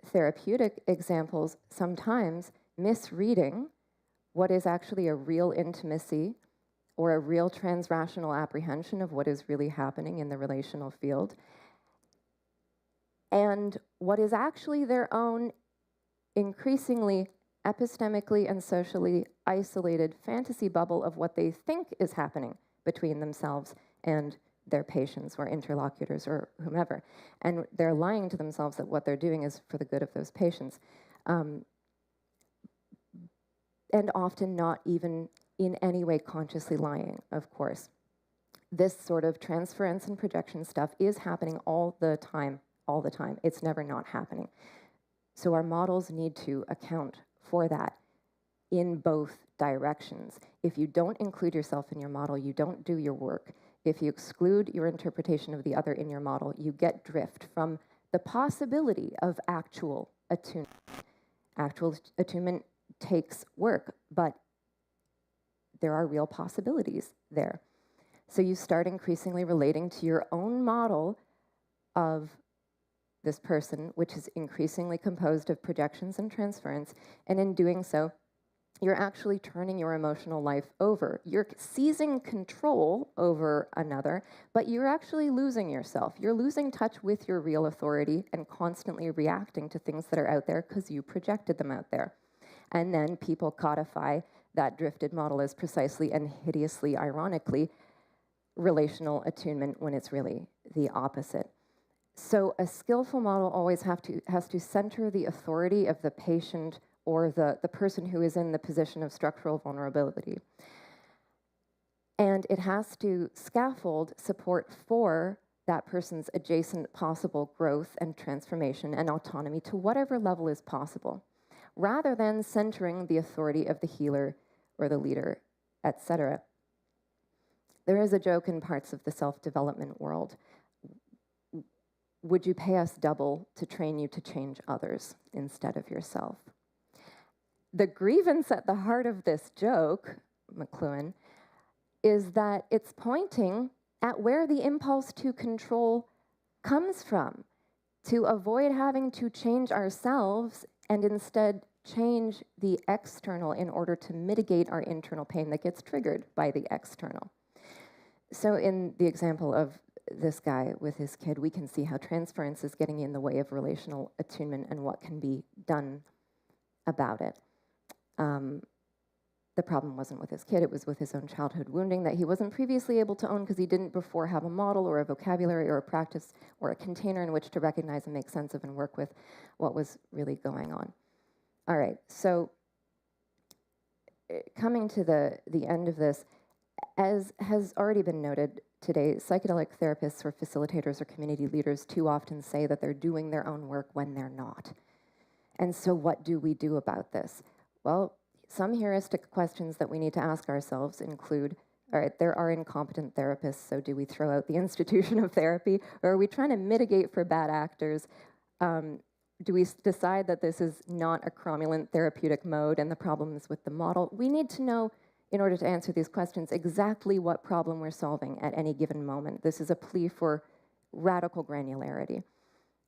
therapeutic examples, sometimes misreading what is actually a real intimacy or a real transrational apprehension of what is really happening in the relational field, and what is actually their own increasingly epistemically and socially isolated fantasy bubble of what they think is happening between themselves and their patients or interlocutors or whomever. And they're lying to themselves that what they're doing is for the good of those patients. And often not even in any way consciously lying, of course. This sort of transference and projection stuff is happening all the time. It's never not happening. So our models need to account for that in both directions. If you don't include yourself in your model, you don't do your work. If you exclude your interpretation of the other in your model, you get drift from the possibility of actual attunement. Actual attunement takes work, but there are real possibilities there. So you start increasingly relating to your own model of this person, which is increasingly composed of projections and transference, and in doing so, you're actually turning your emotional life over. You're seizing control over another, but you're actually losing yourself. You're losing touch with your real authority and constantly reacting to things that are out there because you projected them out there. And then people codify that drifted model as precisely and hideously, ironically, relational attunement when it's really the opposite. So a skillful model always has to center the authority of the patient or the person who is in the position of structural vulnerability. And it has to scaffold support for that person's adjacent possible growth and transformation and autonomy to whatever level is possible, rather than centering the authority of the healer or the leader, etc. There is a joke in parts of the self-development world. Would you pay us double to train you to change others instead of yourself? The grievance at the heart of this joke, McLuhan, is that it's pointing at where the impulse to control comes from, to avoid having to change ourselves and instead change the external in order to mitigate our internal pain that gets triggered by the external. So in the example of this guy with his kid, we can see how transference is getting in the way of relational attunement and what can be done about it. The problem wasn't with his kid, it was with his own childhood wounding that he wasn't previously able to own because he didn't before have a model or a vocabulary or a practice or a container in which to recognize and make sense of and work with what was really going on. All right, so coming to the end of this, as has already been noted today, psychedelic therapists or facilitators or community leaders too often say that they're doing their own work when they're not. And so what do we do about this? Well, some heuristic questions that we need to ask ourselves include, all right, there are incompetent therapists, so do we throw out the institution of therapy? Or are we trying to mitigate for bad actors? Do we decide that this is not a cromulent therapeutic mode and the problem is with the model? We need to know, in order to answer these questions, exactly what problem we're solving at any given moment. This is a plea for radical granularity.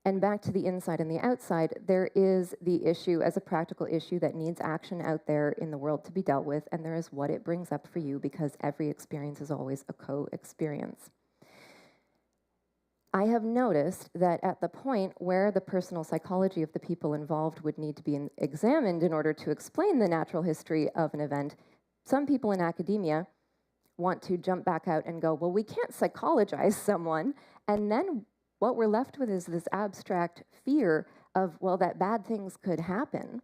And back to the inside and the outside, there is the issue as a practical issue that needs action out there in the world to be dealt with, and there is what it brings up for you, because every experience is always a co-experience. I have noticed that at the point where the personal psychology of the people involved would need to be examined in order to explain the natural history of an event, some people in academia want to jump back out and go, well, we can't psychologize someone, and then what we're left with is this abstract fear of, well, that bad things could happen.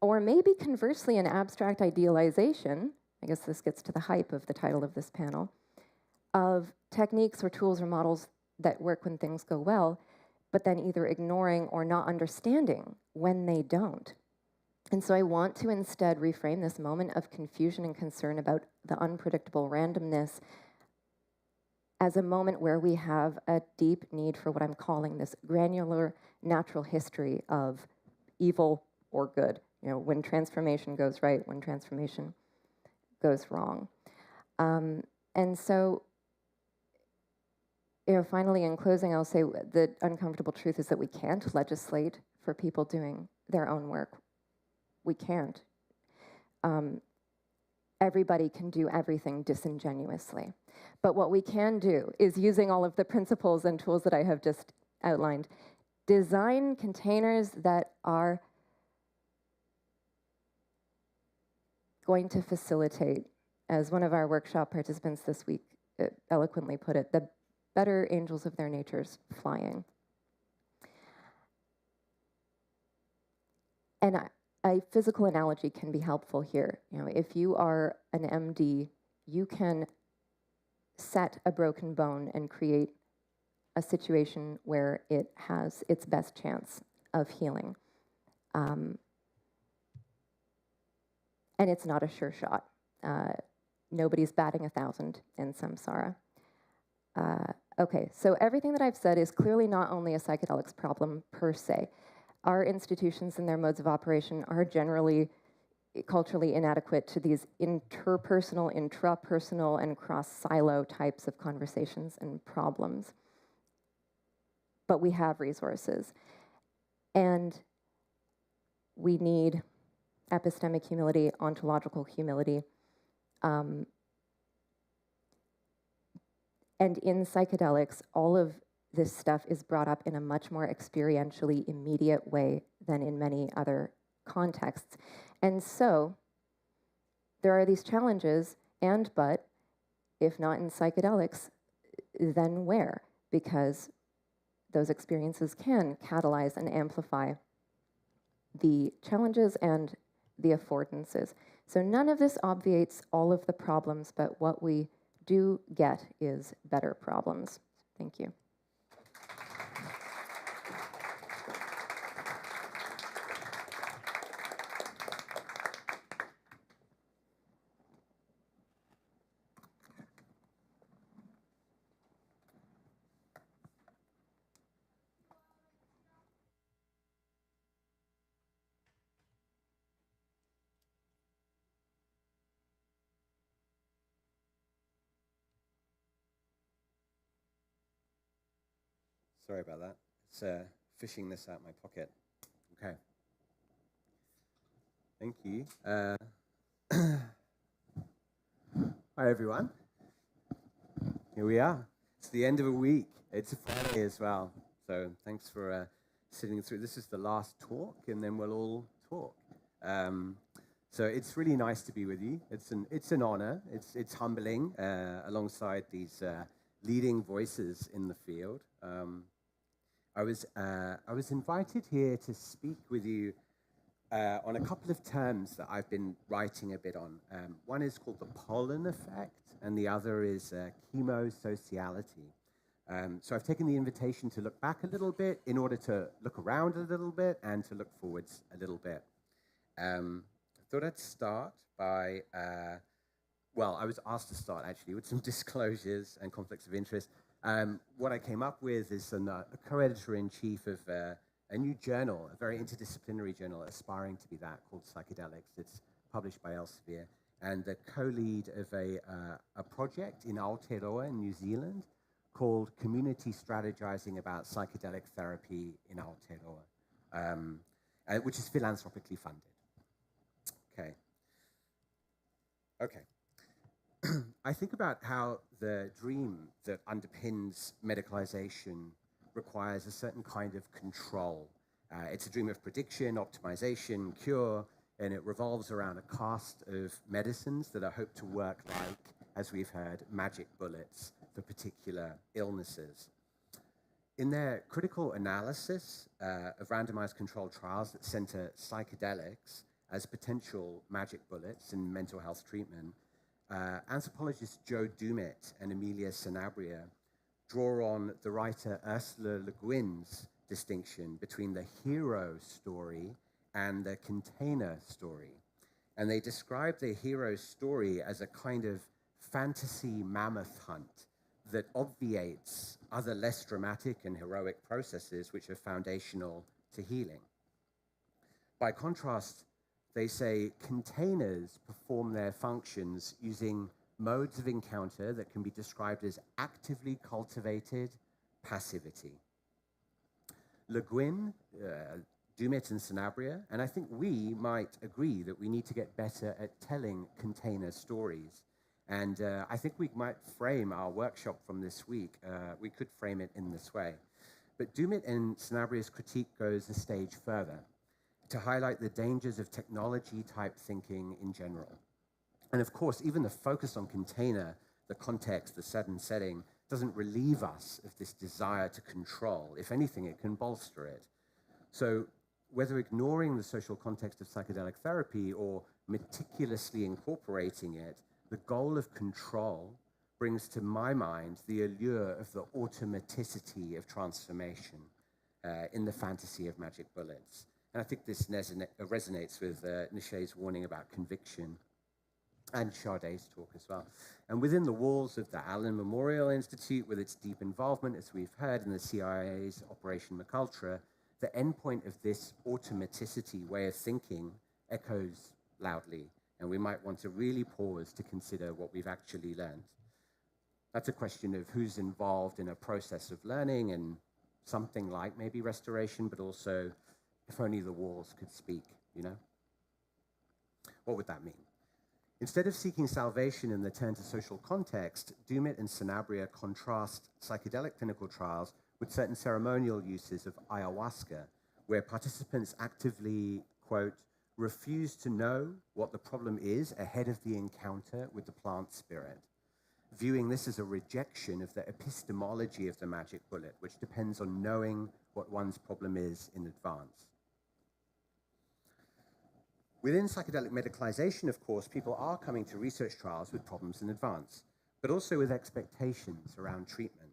Or maybe conversely, an abstract idealization, I guess this gets to the hype of the title of this panel, of techniques or tools or models that work when things go well, but then either ignoring or not understanding when they don't. And so I want to instead reframe this moment of confusion and concern about the unpredictable randomness as a moment where we have a deep need for what I'm calling this granular natural history of evil or good. You know, when transformation goes right, when transformation goes wrong. And so, you know, finally, in closing, I'll say the uncomfortable truth is that we can't legislate for people doing their own work. We can't. Everybody can do everything disingenuously. But what we can do is, using all of the principles and tools that I have just outlined, design containers that are going to facilitate, as one of our workshop participants this week eloquently put it, the better angels of their natures flying. And a physical analogy can be helpful here. You know, if you are an MD, you can set a broken bone and create a situation where it has its best chance of healing. And it's not a sure shot. Nobody's batting 1,000 in samsara. Okay, so everything that I've said is clearly not only a psychedelics problem per se. Our institutions and their modes of operation are generally culturally inadequate to these interpersonal, intrapersonal, and cross-silo types of conversations and problems. But we have resources. And we need epistemic humility, ontological humility. And in psychedelics, all of this stuff is brought up in a much more experientially immediate way than in many other contexts. And so there are these challenges, but if not in psychedelics, then where? Because those experiences can catalyze and amplify the challenges and the affordances. So none of this obviates all of the problems, but what we do get is better problems. Thank you. Sorry about that. It's fishing this out of my pocket. Okay. Thank you. Hi, everyone. Here we are. It's the end of a week. It's a Friday as well. So thanks for sitting through. This is the last talk, and then we'll all talk. So it's really nice to be with you. It's an honor. It's humbling alongside these leading voices in the field. I was invited here to speak with you on a couple of terms that I've been writing a bit on. One is called the pollen effect, and the other is chemosociality. So I've taken the invitation to look back a little bit in order to look around a little bit and to look forwards a little bit. I thought I'd start by, well, I was asked to start actually with some disclosures and conflicts of interest. What I came up with is a co-editor-in-chief of a new journal, a very interdisciplinary journal, aspiring to be that, called Psychedelics. It's published by Elsevier, and the co-lead of a project in Aotearoa in New Zealand called Community Strategizing About Psychedelic Therapy in Aotearoa, which is philanthropically funded. Okay. I think about how the dream that underpins medicalization requires a certain kind of control. It's a dream of prediction, optimization, cure. and it revolves around a cast of medicines that are hoped to work like, as we've heard, magic bullets for particular illnesses. In their critical analysis of randomized controlled trials that center psychedelics as potential magic bullets in mental health treatment, anthropologists Joe Dumit and Emilia Sanabria draw on the writer Ursula Le Guin's distinction between the hero story and the container story. And they describe the hero story as a kind of fantasy mammoth hunt that obviates other less dramatic and heroic processes which are foundational to healing. By contrast, they say containers perform their functions using modes of encounter that can be described as actively cultivated passivity. Le Guin, Dumit and Sanabria, and I think we might agree that we need to get better at telling container stories. And I think we might frame our workshop from this week, we could frame it in this way. But Dumit and Sanabria's critique goes a stage further to highlight the dangers of technology-type thinking in general. And of course, even the focus on container, the context, the sudden setting, doesn't relieve us of this desire to control. If anything, it can bolster it. So whether ignoring the social context of psychedelic therapy or meticulously incorporating it, the goal of control brings to my mind the allure of the automaticity of transformation in the fantasy of magic bullets. And I think this resonates with Neşe's warning about conviction and Sharday's talk as well. And within the walls of the Allan Memorial Institute, with its deep involvement, as we've heard, in the CIA's Operation McUltra, the endpoint of this automaticity way of thinking echoes loudly, and we might want to really pause to consider what we've actually learned. That's a question of who's involved in a process of learning and something like maybe restoration, but also if only the walls could speak, you know? What would that mean? Instead of seeking salvation in the turn to social context, Dumit and Sanabria contrast psychedelic clinical trials with certain ceremonial uses of ayahuasca, where participants actively, quote, refuse to know what the problem is ahead of the encounter with the plant spirit, viewing this as a rejection of the epistemology of the magic bullet, which depends on knowing what one's problem is in advance. Within psychedelic medicalization, of course, people are coming to research trials with problems in advance, but also with expectations around treatment.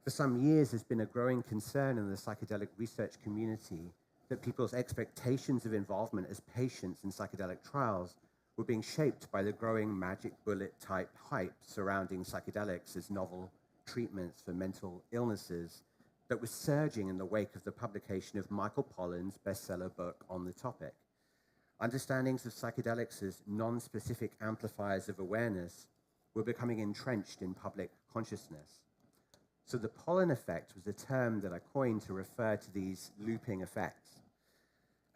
For some years, there's been a growing concern in the psychedelic research community that people's expectations of involvement as patients in psychedelic trials were being shaped by the growing magic bullet type hype surrounding psychedelics as novel treatments for mental illnesses that was surging in the wake of the publication of Michael Pollan's bestseller book on the topic. Understandings of psychedelics as non-specific amplifiers of awareness were becoming entrenched in public consciousness. So the pollen effect was a term that I coined to refer to these looping effects.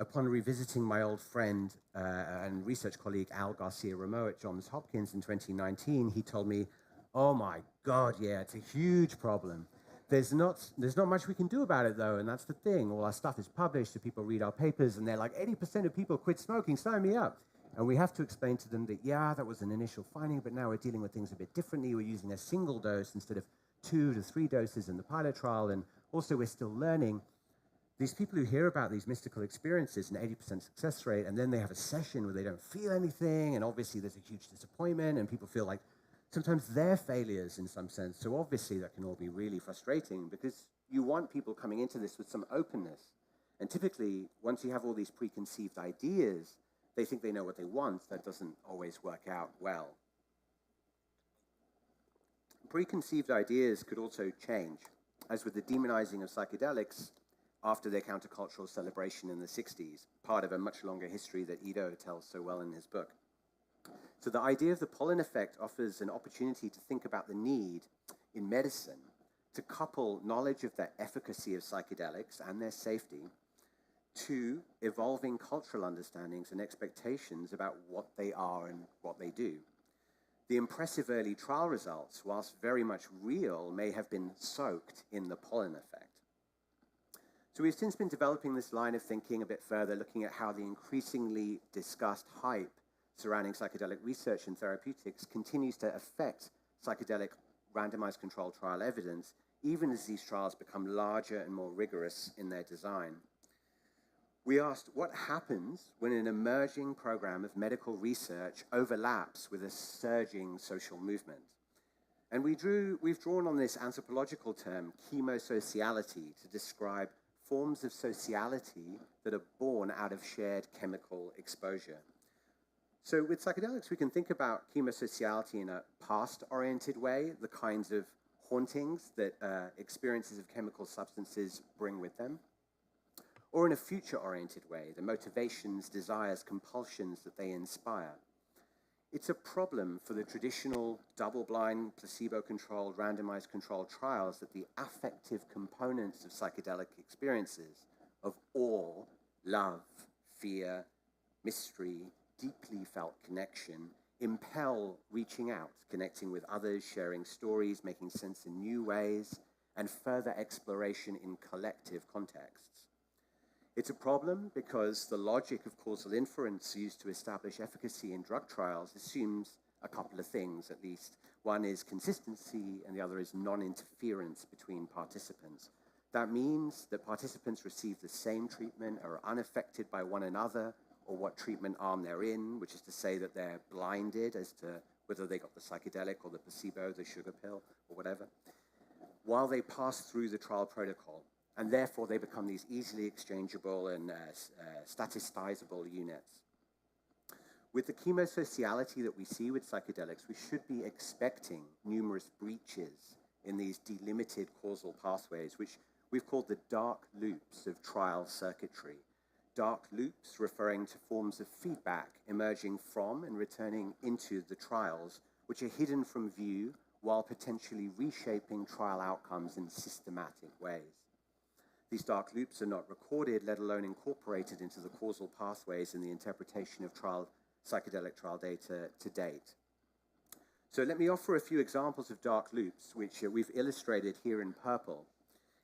Upon revisiting my old friend and research colleague Al Garcia-Ramo at Johns Hopkins in 2019, he told me, oh my God, yeah, it's a huge problem. There's not much we can do about it, though, and that's the thing. All our stuff is published, so people read our papers, and they're like, 80% of people quit smoking, sign me up. And we have to explain to them that, yeah, that was an initial finding, but now we're dealing with things a bit differently. We're using a single dose instead of 2 to 3 doses in the pilot trial, and also we're still learning. These people who hear about these mystical experiences, an 80% success rate, and then they have a session where they don't feel anything, and obviously there's a huge disappointment, and people feel like sometimes they're failures in some sense. So obviously that can all be really frustrating because you want people coming into this with some openness. And typically, once you have all these preconceived ideas, they think they know what they want. That doesn't always work out well. Preconceived ideas could also change, as with the demonizing of psychedelics after their countercultural celebration in the 60s, part of a much longer history that Ido tells so well in his book. So the idea of the pollen effect offers an opportunity to think about the need in medicine to couple knowledge of the efficacy of psychedelics and their safety to evolving cultural understandings and expectations about what they are and what they do. The impressive early trial results, whilst very much real, may have been soaked in the pollen effect. So we've since been developing this line of thinking a bit further, looking at how the increasingly discussed hype surrounding psychedelic research and therapeutics continues to affect psychedelic randomized controlled trial evidence, even as these trials become larger and more rigorous in their design. We asked what happens when an emerging program of medical research overlaps with a surging social movement. And we've drawn on this anthropological term, chemosociality, to describe forms of sociality that are born out of shared chemical exposure. So with psychedelics, we can think about chemosociality in a past-oriented way, the kinds of hauntings that experiences of chemical substances bring with them, or in a future-oriented way, the motivations, desires, compulsions that they inspire. It's a problem for the traditional double-blind, placebo-controlled, randomized controlled trials that the affective components of psychedelic experiences of awe, love, fear, mystery, deeply felt connection impel reaching out, connecting with others, sharing stories, making sense in new ways, and further exploration in collective contexts. It's a problem because the logic of causal inference used to establish efficacy in drug trials assumes a couple of things, at least. One is consistency, and the other is non-interference between participants. That means that participants receive the same treatment, are unaffected by one another, or what treatment arm they're in, which is to say that they're blinded as to whether they got the psychedelic or the placebo, the sugar pill, or whatever, while they pass through the trial protocol. And therefore, they become these easily exchangeable and statistizable units. With the chemosociality that we see with psychedelics, we should be expecting numerous breaches in these delimited causal pathways, which we've called the dark loops of trial circuitry. Dark loops referring to forms of feedback emerging from and returning into the trials, which are hidden from view while potentially reshaping trial outcomes in systematic ways. These dark loops are not recorded, let alone incorporated into the causal pathways in the interpretation of psychedelic trial data to date. So let me offer a few examples of dark loops, which we've illustrated here in purple.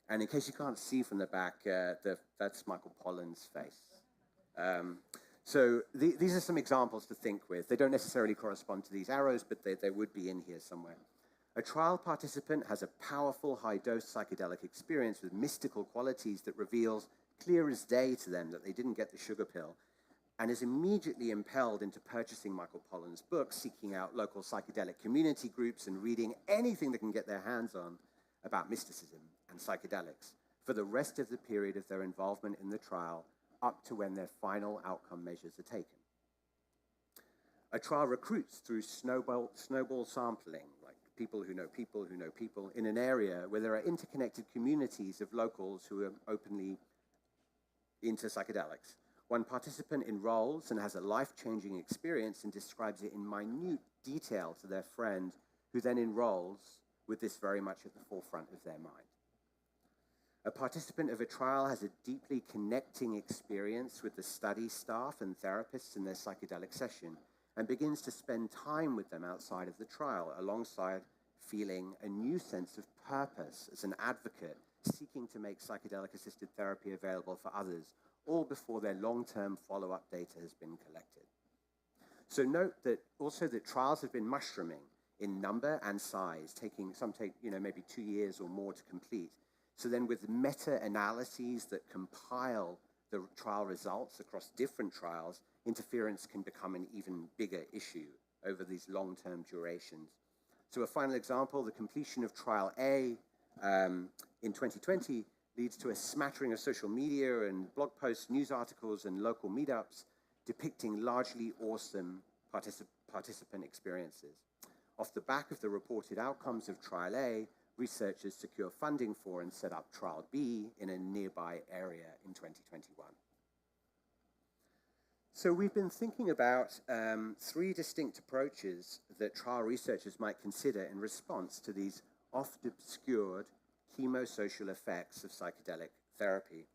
And in case you can't see from the back, that's Michael Pollan's face. So these are some examples to think with. They don't necessarily correspond to these arrows, but they would be in here somewhere. A trial participant has a powerful high-dose psychedelic experience with mystical qualities that reveals clear as day to them that they didn't get the sugar pill, and is immediately impelled into purchasing Michael Pollan's book, seeking out local psychedelic community groups and reading anything they can get their hands on about mysticism and psychedelics for the rest of the period of their involvement in the trial, up to when their final outcome measures are taken. A trial recruits through snowball sampling, like people who know people who know people, in an area where there are interconnected communities of locals who are openly into psychedelics. One participant enrolls and has a life-changing experience and describes it in minute detail to their friend, who then enrolls with this very much at the forefront of their mind. A participant of a trial has a deeply connecting experience with the study staff and therapists in their psychedelic session and begins to spend time with them outside of the trial, alongside feeling a new sense of purpose as an advocate seeking to make psychedelic-assisted therapy available for others, all before their long-term follow-up data has been collected. So note that also that trials have been mushrooming in number and size, some take maybe 2 years or more to complete. So then with meta-analyses that compile the trial results across different trials, interference can become an even bigger issue over these long-term durations. So a final example, the completion of Trial A in 2020 leads to a smattering of social media and blog posts, news articles, and local meetups depicting largely awesome participant experiences. Off the back of the reported outcomes of Trial A, researchers secure funding for and set up Trial B in a nearby area in 2021. So we've been thinking about 3 distinct approaches that trial researchers might consider in response to these oft-obscured chemosocial effects of psychedelic therapy.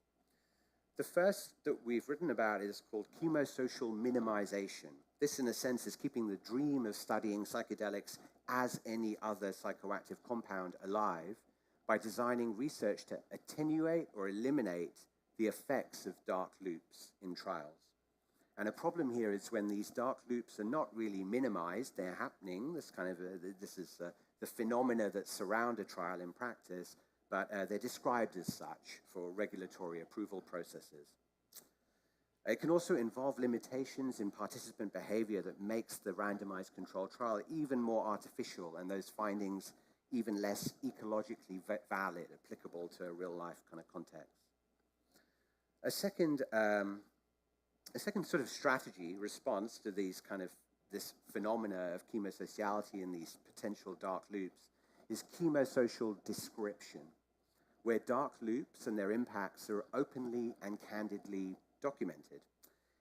The first that we've written about is called chemosocial minimization. This, in a sense, is keeping the dream of studying psychedelics as any other psychoactive compound alive by designing research to attenuate or eliminate the effects of dark loops in trials. And a problem here is when these dark loops are not really minimized, they're happening. This is the phenomena that surround a trial in practice, but they're described as such for regulatory approval processes. It can also involve limitations in participant behavior that makes the randomized controlled trial even more artificial, and those findings even less ecologically valid, applicable to a real-life kind of context. A second sort of strategy response to this phenomena of chemosociality and these potential dark loops is chemosocial description, where dark loops and their impacts are openly and candidly documented.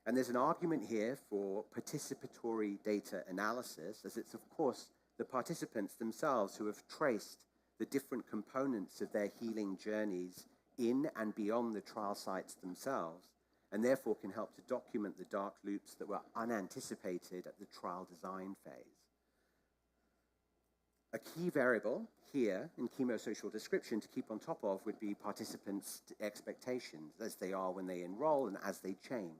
And there's an argument here for participatory data analysis, as it's, of course, the participants themselves who have traced the different components of their healing journeys in and beyond the trial sites themselves, and therefore can help to document the dark loops that were unanticipated at the trial design phase. A key variable here in chemosocial description to keep on top of would be participants' expectations as they are when they enroll and as they change.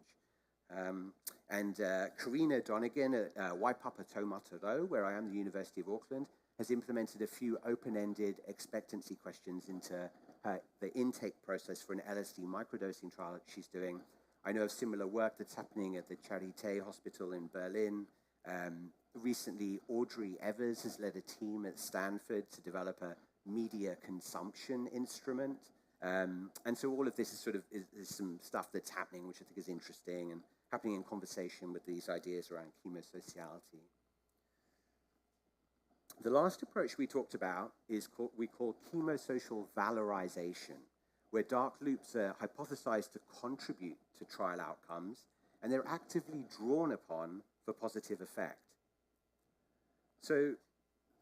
Karina Donegan at Waipapa Taumataro, where I am at the University of Auckland, has implemented a few open-ended expectancy questions into the intake process for an LSD microdosing trial that she's doing. I know of similar work that's happening at the Charité Hospital in Berlin. Recently, Audrey Evers has led a team at Stanford to develop a media consumption instrument. And so all of this is is some stuff that's happening, which I think is interesting and happening in conversation with these ideas around chemosociality. The last approach we talked about is we call chemosocial valorization, where dark loops are hypothesized to contribute to trial outcomes, and they're actively drawn upon for positive effect. So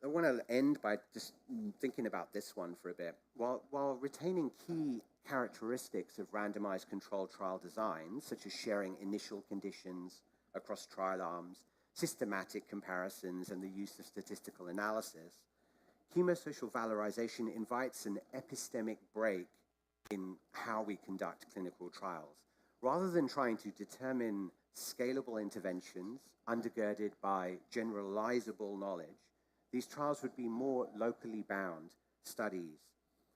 I want to end by just thinking about this one for a bit. While retaining key characteristics of randomized controlled trial designs, such as sharing initial conditions across trial arms, systematic comparisons, and the use of statistical analysis, chemosocial valorization invites an epistemic break in how we conduct clinical trials. Rather than trying to determine scalable interventions undergirded by generalizable knowledge, these trials would be more locally bound studies.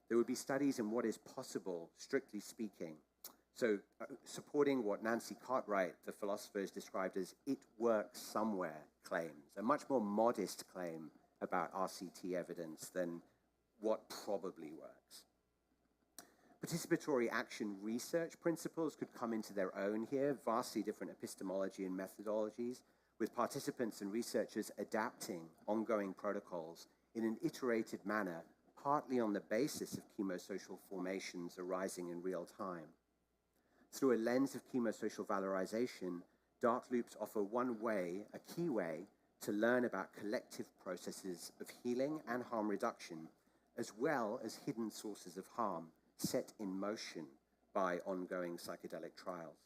There would be studies in what is possible, strictly speaking. So supporting what Nancy Cartwright, the philosopher, has described as "it works somewhere" claims, a much more modest claim about RCT evidence than what probably works. Participatory action research principles could come into their own here, vastly different epistemology and methodologies, with participants and researchers adapting ongoing protocols in an iterated manner, partly on the basis of chemosocial formations arising in real time. Through a lens of chemosocial valorization, dark loops offer one way, a key way, to learn about collective processes of healing and harm reduction, as well as hidden sources of harm set in motion by ongoing psychedelic trials.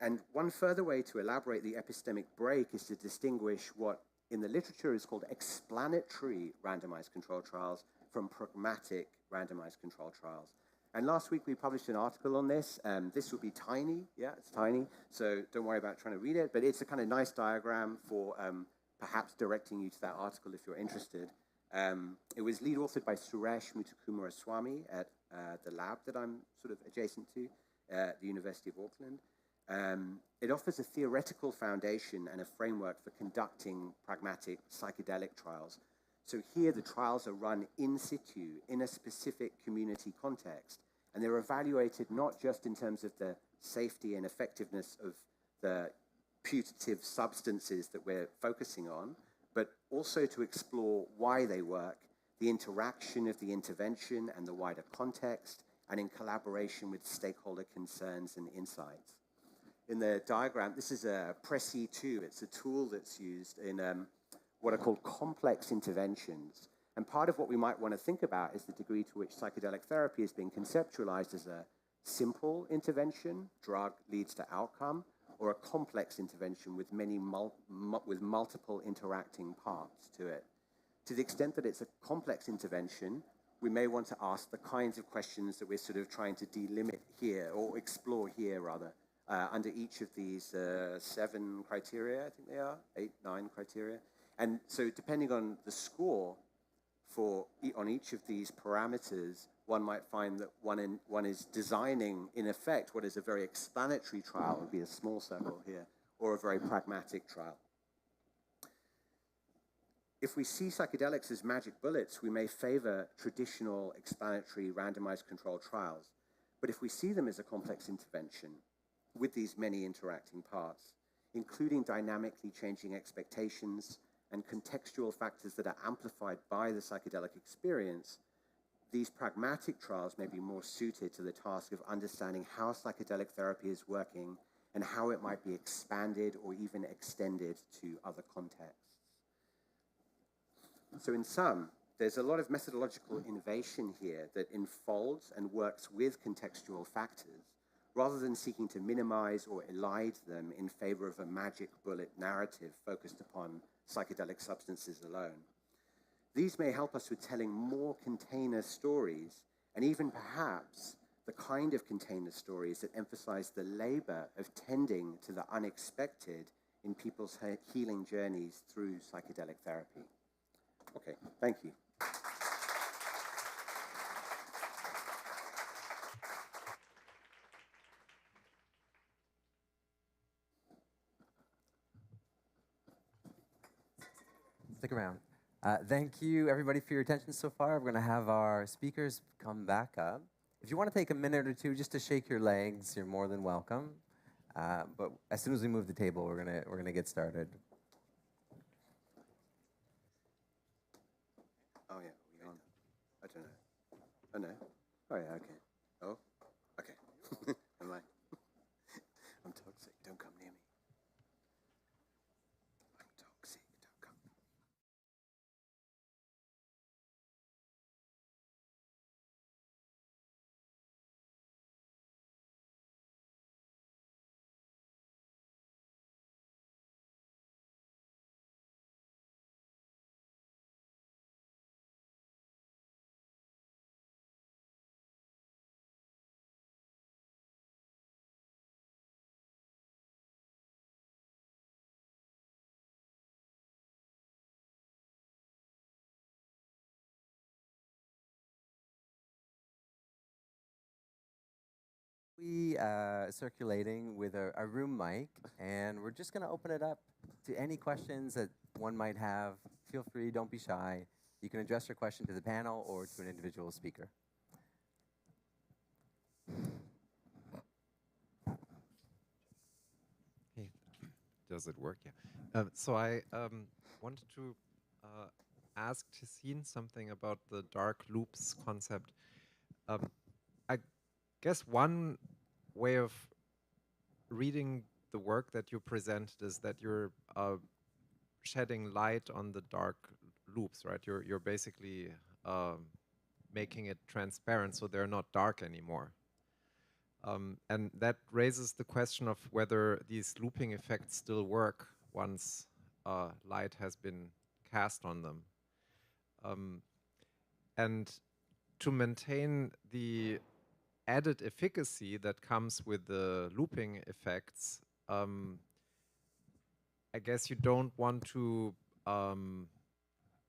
And one further way to elaborate the epistemic break is to distinguish what in the literature is called explanatory randomized controlled trials from pragmatic randomized controlled trials. And last week we published an article on this. This will be tiny, yeah, it's tiny, so don't worry about trying to read it, but it's a kind of nice diagram for perhaps directing you to that article if you're interested. It was lead authored by Suresh Muthukumaraswamy at the lab that I'm sort of adjacent to at the University of Auckland. It offers a theoretical foundation and a framework for conducting pragmatic psychedelic trials. So here the trials are run in situ in a specific community context, and they're evaluated not just in terms of the safety and effectiveness of the putative substances that we're focusing on, but also to explore why they work, the interaction of the intervention and the wider context, and in collaboration with stakeholder concerns and insights. In the diagram, this is a PRESI2. It's a tool that's used in what are called complex interventions. And part of what we might want to think about is the degree to which psychedelic therapy is being conceptualized as a simple intervention, drug leads to outcome, or a complex intervention with multiple interacting parts to it. To the extent that it's a complex intervention, we may want to ask the kinds of questions that we're sort of trying to delimit here, or explore here, rather, under each of these 7 criteria, I think they are, 8, 9 criteria. And so depending on the score on each of these parameters, one might find that one is designing, in effect, what is a very explanatory trial, would be a small circle here, or a very pragmatic trial. If we see psychedelics as magic bullets, we may favor traditional explanatory randomized controlled trials. But if we see them as a complex intervention with these many interacting parts, including dynamically changing expectations and contextual factors that are amplified by the psychedelic experience, these pragmatic trials may be more suited to the task of understanding how psychedelic therapy is working and how it might be expanded or even extended to other contexts. So in sum, there's a lot of methodological innovation here that enfolds and works with contextual factors, rather than seeking to minimize or elide them in favor of a magic bullet narrative focused upon psychedelic substances alone. These may help us with telling more container stories, and even perhaps the kind of container stories that emphasize the labor of tending to the unexpected in people's healing journeys through psychedelic therapy. Okay, thank you. Stick around. Thank you, everybody, for your attention so far. We're going to have our speakers come back up. If you want to take a minute or two just to shake your legs, you're more than welcome. But as soon as we move the table, we're gonna get started. Oh yeah, we on? I don't know. Oh no. Oh yeah. Okay. Oh. Okay. Am I? I'm toxic. Don't come near me. I'm toxic. Don't come. We circulating with a room mic, and we're just going to open it up to any questions that one might have. Feel free, don't be shy. You can address your question to the panel or to an individual speaker. Hey, does it work? Yeah. So I wanted to ask Tehseen something about the dark loops concept. I guess one way of reading the work that you presented is that you're shedding light on the dark loops, right? You're basically making it transparent so they're not dark anymore. And that raises the question of whether these looping effects still work once light has been cast on them. And to maintain the added efficacy that comes with the looping effects, I guess you don't want to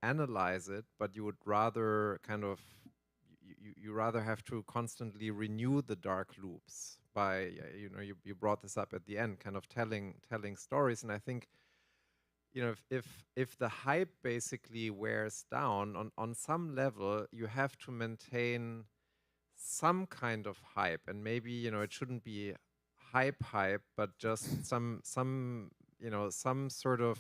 analyze it, but you would rather kind of, you rather have to constantly renew the dark loops by, you know, you brought this up at the end, kind of telling stories. And I think, you know, if the hype basically wears down on some level, you have to maintain some kind of hype, and maybe, you know, it shouldn't be hype, but just some you know, some sort of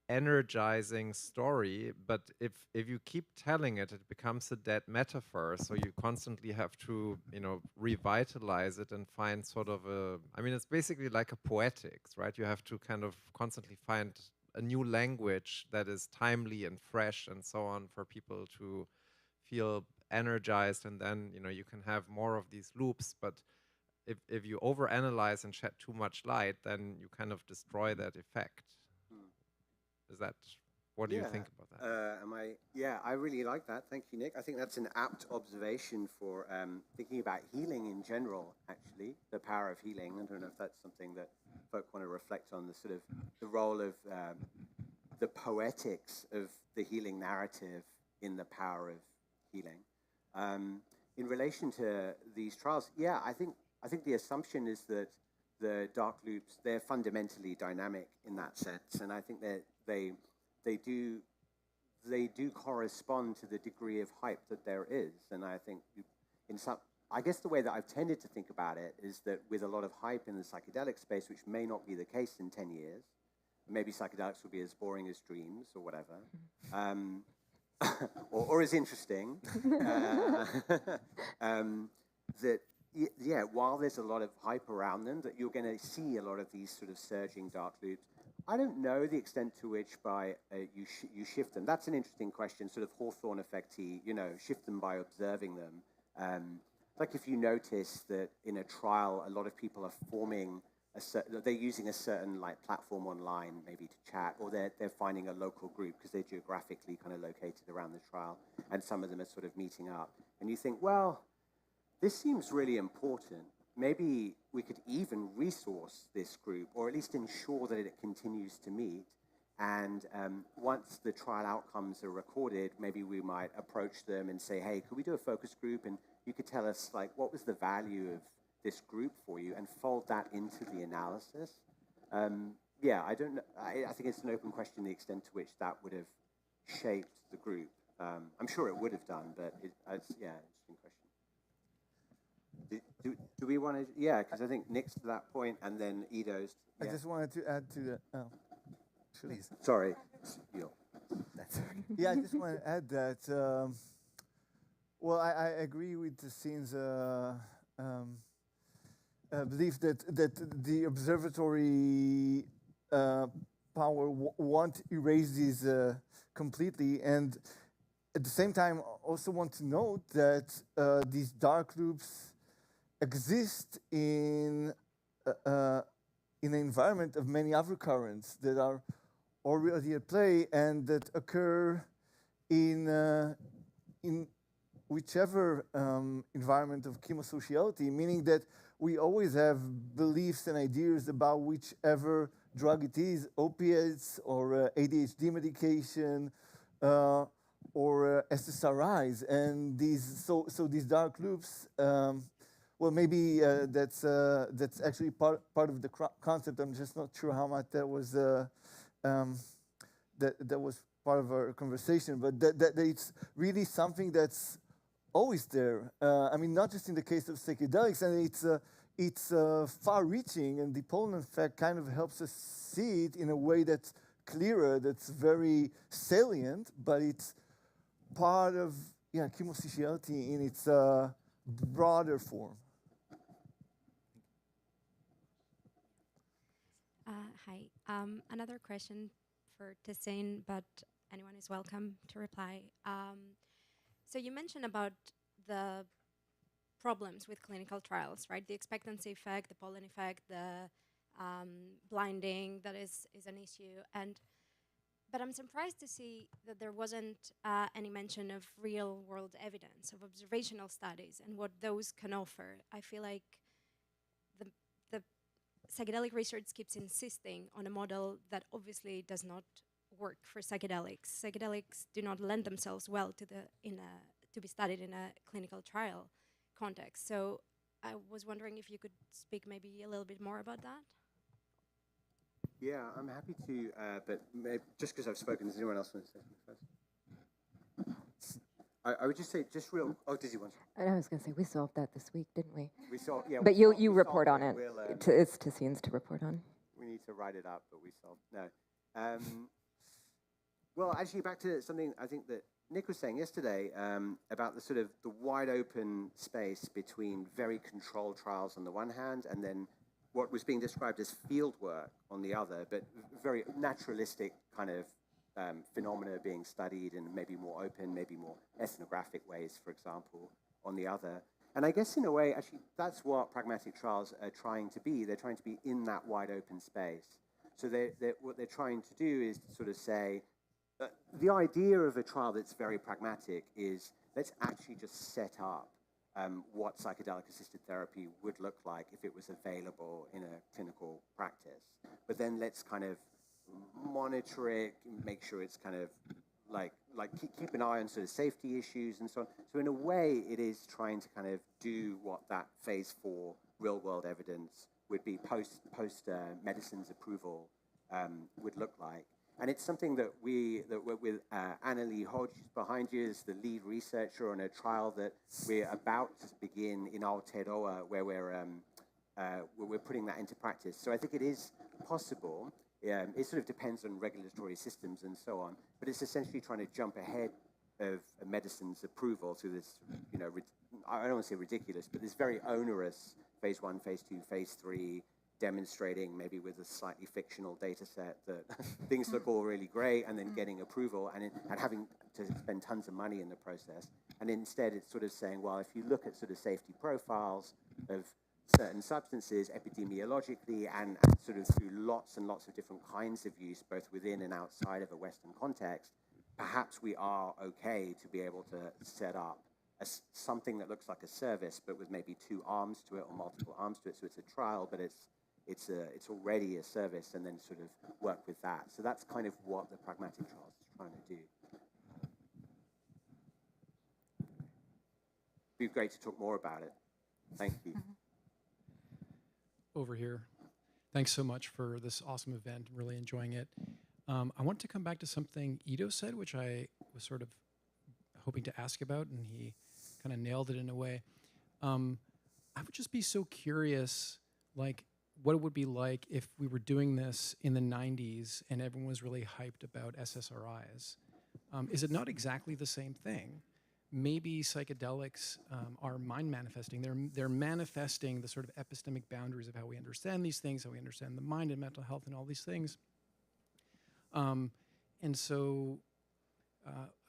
energizing story. But if you keep telling it, it becomes a dead metaphor. So you constantly have to, you know, revitalize it and find sort of a, I mean, it's basically like a poetics, right? You have to kind of constantly find a new language that is timely and fresh and so on for people to feel energized, and then, you know, you can have more of these loops. But if you overanalyze and shed too much light, then you kind of destroy that effect. Is that What do you think about that? Yeah, I really like that. Thank you, Nick. I think that's an apt observation for thinking about healing in general, actually, the power of healing. I don't know if that's something that folk want to reflect on, the sort of the role of the poetics of the healing narrative in the power of healing. In relation to these trials, yeah, I think the assumption is that the dark loops, they're fundamentally dynamic in that sense, and I think that they do correspond to the degree of hype that there is. And I think I guess the way that I've tended to think about it is that with a lot of hype in the psychedelic space, which may not be the case in 10 years, maybe psychedelics will be as boring as dreams or whatever, or as interesting, that, yeah, while there's a lot of hype around them, that you're going to see a lot of these sort of surging dark loops. I don't know the extent to which by you shift them. That's an interesting question, sort of Hawthorne effect-y, shift them by observing them. Like if you notice that in a trial, a lot of people are forming, they're using a certain like platform online maybe to chat, or they're finding a local group because they're geographically kind of located around the trial, and some of them are sort of meeting up. And you think, well, this seems really important. Maybe we could even resource this group, or at least ensure that it continues to meet. And once the trial outcomes are recorded, maybe we might approach them and say, hey, could we do a focus group? And you could tell us, like, what was the value of this group for you, and fold that into the analysis. Yeah, I don't know. I think it's an open question, the extent to which that would have shaped the group. I'm sure it would have done, but it's interesting question. Do we want to? Yeah, because I think Nick's to that point, and then Ido's. Yeah. I just wanted to add to the. Oh, please. Sorry. Yeah, I just want to add that. Well, I agree with Tehseen's belief that the observatory power won't erase these completely, and at the same time, also want to note that these dark loops exist in an environment of many other currents that are already at play and that occur in whichever environment of chemosociality, meaning that we always have beliefs and ideas about whichever drug it is, opiates or ADHD medication or SSRIs, and these dark loops. Well, maybe that's actually part of the concept. I'm just not sure how much that was that was part of our conversation, but that it's really something that's always there. I mean, not just in the case of psychedelics, and it's far-reaching, and the pollen effect kind of helps us see it in a way that's clearer, that's very salient, but it's part of chemosociality in its broader form. Hi. Another question for Tehseen, but anyone is welcome to reply. So you mentioned about the problems with clinical trials, right? The expectancy effect, the pollen effect, the blinding, that is an issue. But I'm surprised to see that there wasn't any mention of real-world evidence, of observational studies, and what those can offer. I feel like the psychedelic research keeps insisting on a model that obviously does not work for psychedelics. Psychedelics do not lend themselves well to to be studied in a clinical trial context. So I was wondering if you could speak maybe a little bit more about that. Yeah, I'm happy to, but just because I've spoken, does anyone else want to say something first? I would just say, just real. Oh, did you want to? I was going to say, we solved that this week, didn't we? We solved, yeah. But you report on it. It's Tehseen's to report on. We need to write it up, but we solved. No. Well, actually, back to something I think that Nick was saying yesterday about the sort of the wide open space between very controlled trials on the one hand, and then what was being described as field work on the other, but very naturalistic kind of phenomena being studied in maybe more open, maybe more ethnographic ways, for example, on the other. And I guess in a way, actually, that's what pragmatic trials are trying to be. They're trying to be in that wide open space. So what they're trying to do is to sort of say, The idea of a trial that's very pragmatic is let's actually just set up what psychedelic-assisted therapy would look like if it was available in a clinical practice. But then let's kind of monitor it, make sure it's kind of like keep an eye on sort of safety issues and so on. So in a way, it is trying to kind of do what that phase 4 real-world evidence would be post medicines approval would look like. And it's something that we're with Annalie Hodge behind you is the lead researcher on a trial that we're about to begin in Aotearoa, where we're putting that into practice. So I think it is possible. It sort of depends on regulatory systems and so on, but it's essentially trying to jump ahead of a medicine's approval through this, I don't want to say ridiculous, but this very onerous phase 1, phase 2, phase 3, demonstrating maybe with a slightly fictional data set that things look all really great, and then getting approval and having to spend tons of money in the process. And instead it's sort of saying, well, if you look at sort of safety profiles of certain substances epidemiologically and sort of through lots and lots of different kinds of use, both within and outside of a Western context, perhaps we are okay to be able to set up something that looks like a service, but with maybe 2 arms to it or multiple arms to it. So it's a trial, but it's already a service, and then sort of work with that. So that's kind of what the pragmatic trials is trying to do. It'd be great to talk more about it. Thank you. Over here. Thanks so much for this awesome event. Really enjoying it. I want to come back to something Ido said, which I was sort of hoping to ask about, and he kind of nailed it in a way. I would just be so curious, like, what it would be like if we were doing this in the 90s and everyone was really hyped about SSRIs. Is it not exactly the same thing? Maybe psychedelics are mind manifesting. They're manifesting the sort of epistemic boundaries of how we understand these things, how we understand the mind and mental health and all these things. And so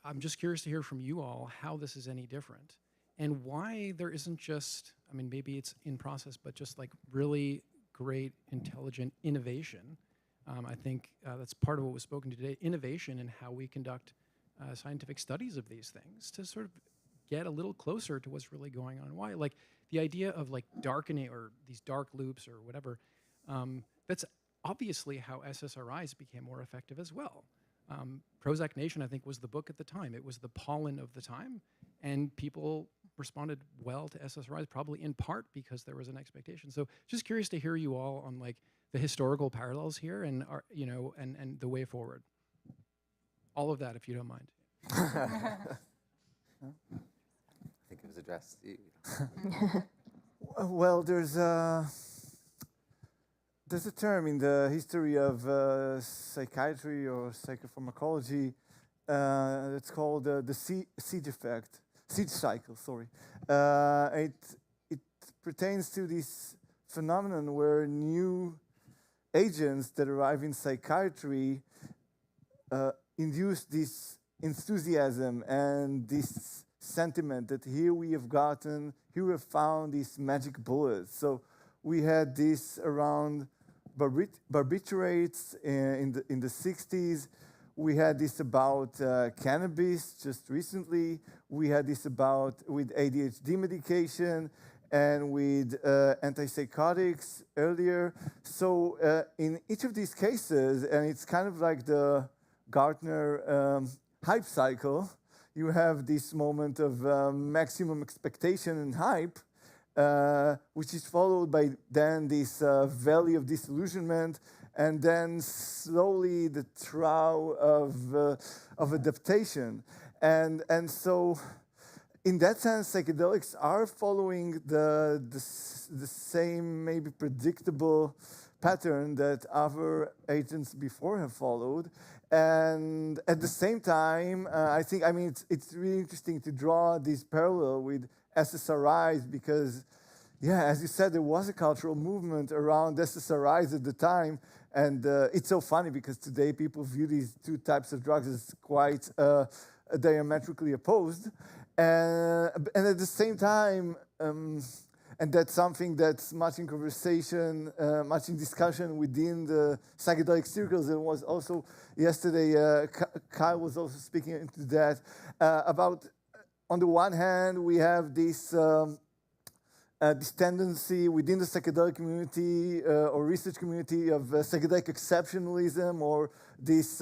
I'm just curious to hear from you all how this is any different and why there isn't just, I mean, maybe it's in process, but just like really great, intelligent innovation. I think that's part of what was spoken today, innovation in how we conduct scientific studies of these things to sort of get a little closer to what's really going on. Why? Like the idea of like darkening or these dark loops or whatever, that's obviously how SSRIs became more effective as well. Prozac Nation, I think, was the book at the time. It was the pollen of the time, and people responded well to SSRIs, probably in part because there was an expectation. So just curious to hear you all on like the historical parallels here and and the way forward. All of that, if you don't mind. I think it was addressed to you. Well, there's a term in the history of psychiatry or psychopharmacology. It's called the siege cycle. Sorry, it pertains to this phenomenon where new agents that arrive in psychiatry induce this enthusiasm and this sentiment that here we have found these magic bullets. So we had this around barbiturates in the 60s. We had this about cannabis just recently. We had this with ADHD medication and with antipsychotics earlier. So in each of these cases, and it's kind of like the Gartner hype cycle, you have this moment of maximum expectation and hype, which is followed by then this valley of disillusionment, and then slowly the trough of adaptation. And so in that sense, psychedelics are following the same maybe predictable pattern that other agents before have followed. And at the same time, it's really interesting to draw this parallel with SSRIs because, yeah, as you said, there was a cultural movement around SSRIs at the time. And it's so funny because today people view these two types of drugs as quite diametrically opposed. And at the same time, and that's something that's much in conversation, much in discussion within the psychedelic circles. It was also yesterday, Kyle was also speaking into that, about, on the one hand, we have this this tendency within the psychedelic community or research community of psychedelic exceptionalism, or this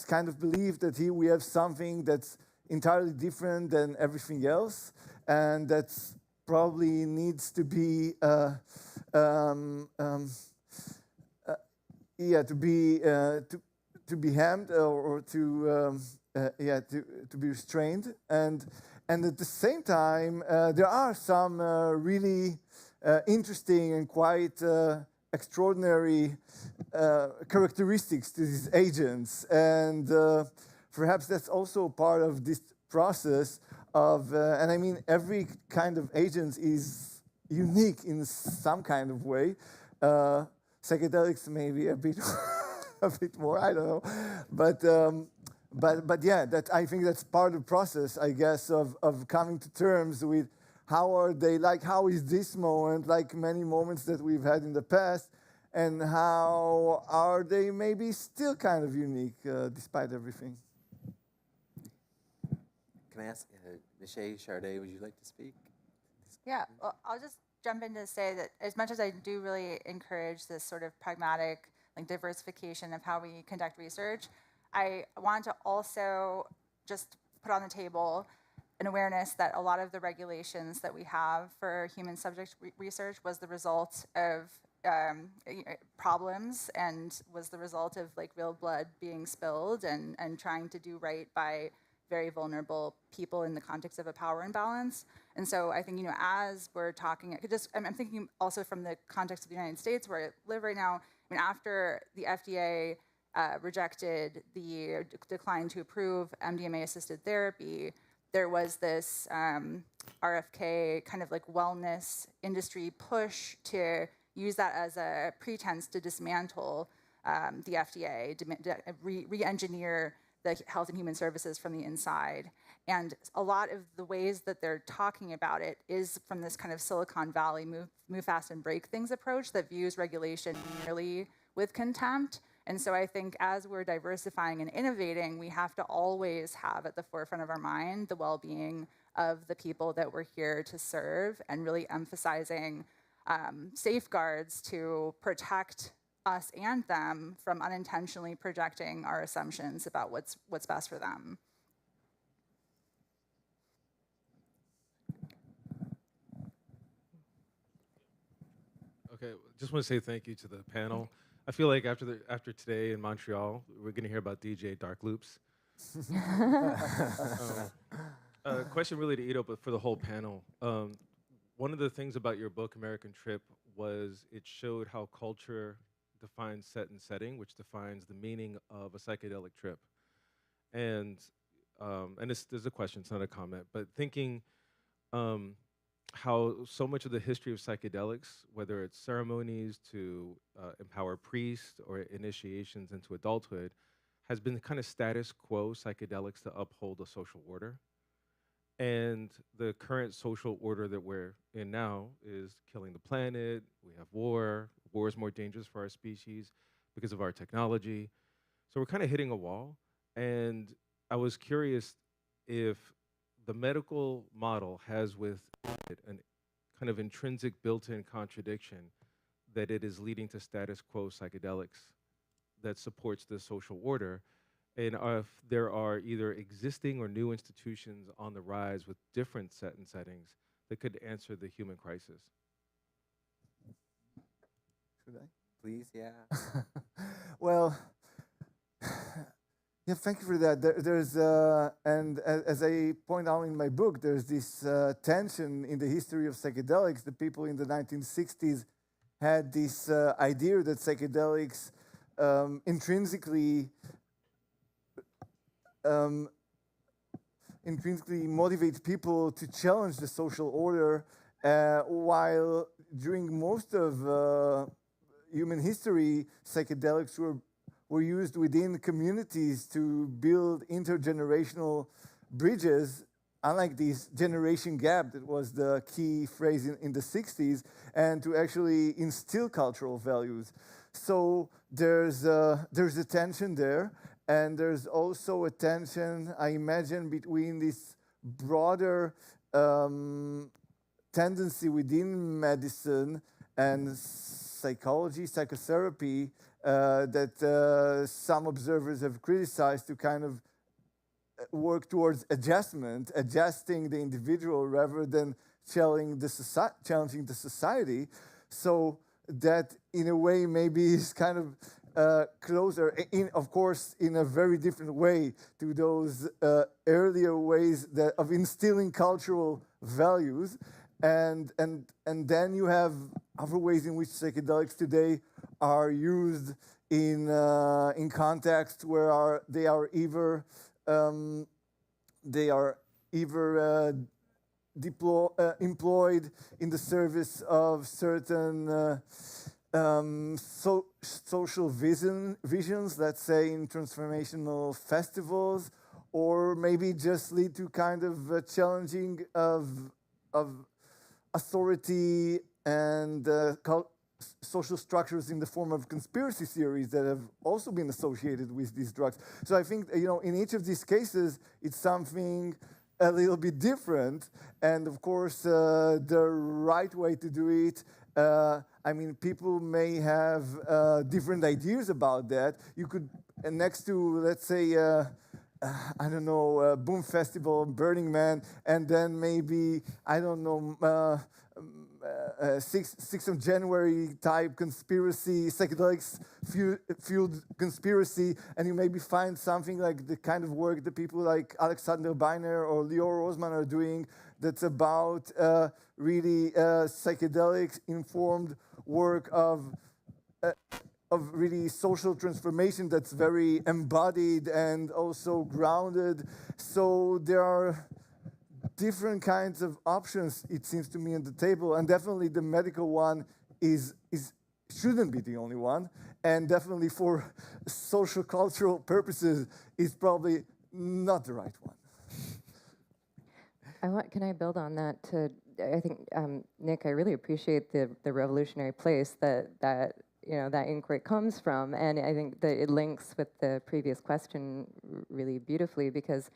kind of belief that here we have something that's entirely different than everything else, and that's probably needs to be to be hemmed or to be restrained, and at the same time there are some really interesting and quite extraordinary characteristics to these agents, and perhaps that's also part of this process of, and I mean every kind of agent is unique in some kind of way. Psychedelics maybe a bit, a bit more, I don't know, but yeah, that I think that's part of the process, I guess, of coming to terms with how are they, like how is this moment like many moments that we've had in the past, and how are they maybe still kind of unique despite everything. Can I ask, Neşe, Sharday, would you like to speak? Yeah, well, I'll just jump in to say that as much as I do really encourage this sort of pragmatic, like diversification of how we conduct research, I want to also just put on the table an awareness that a lot of the regulations that we have for human subject research was the result of problems, and was the result of like real blood being spilled, and trying to do right by very vulnerable people in the context of a power imbalance. And so I think, you know, as we're talking, I'm thinking also from the context of the United States where I live right now. I mean, after the FDA rejected the decline to approve MDMA-assisted therapy, there was this RFK kind of like wellness industry push to use that as a pretense to dismantle the FDA, to re-engineer the Health and Human Services from the inside. And a lot of the ways that they're talking about it is from this kind of Silicon Valley move fast and break things approach that views regulation merely with contempt. And so I think as we're diversifying and innovating, we have to always have at the forefront of our mind the well-being of the people that we're here to serve, and really emphasizing safeguards to protect us and them from unintentionally projecting our assumptions about what's best for them. Okay, just want to say thank you to the panel. I feel like after today in Montreal, we're going to hear about DJ Dark Loops. Question really to Ido, but for the whole panel. One of the things about your book, American Trip, was it showed how culture defines set and setting, which defines the meaning of a psychedelic trip. And this is a question, it's not a comment, but thinking how so much of the history of psychedelics, whether it's ceremonies to empower priests or initiations into adulthood, has been kind of status quo psychedelics to uphold a social order. And the current social order that we're in now is killing the planet. We have war. War is more dangerous for our species because of our technology. So we're kind of hitting a wall. And I was curious if the medical model has with it an kind of intrinsic built-in contradiction that it is leading to status quo psychedelics that supports the social order, and if there are either existing or new institutions on the rise with different set and settings that could answer the human crisis. Should I? Please, yeah. Well, yeah, thank you for that. There's, and as I point out in my book, there's this tension in the history of psychedelics. The people in the 1960s had this idea that psychedelics intrinsically motivate people to challenge the social order, while during most of human history, psychedelics were used within communities to build intergenerational bridges unlike this generation gap that was the key phrase in the 60s, and to actually instill cultural values. So there's a tension there, and there's also a tension, I imagine, between this broader tendency within medicine and psychology, psychotherapy, that some observers have criticized to kind of work towards adjusting the individual rather than challenging the society. So that, in a way, maybe is kind of closer, of course, in a very different way to those earlier ways of instilling cultural values. And then you have other ways in which psychedelics today are used in contexts where they are either employed in the service of certain social visions, let's say in transformational festivals, or maybe just lead to kind of challenging of authority and social structures in the form of conspiracy theories that have also been associated with these drugs. So I think, in each of these cases, it's something a little bit different. And of course, the right way to do it, people may have different ideas about that. You could, next to, let's say, Boom Festival, Burning Man, and then maybe, 6th of January type conspiracy, psychedelics fueled conspiracy, and you maybe find something like the kind of work that people like Alexander Beiner or Leo Rosman are doing that's about really psychedelics informed work of really social transformation that's very embodied and also grounded. So there are different kinds of options, it seems to me, on the table, and definitely the medical one shouldn't be the only one, and definitely for social cultural purposes is probably not the right one. Can I build on that? I think, Nick, I really appreciate the revolutionary place that inquiry comes from, and I think that it links with the previous question really beautifully, because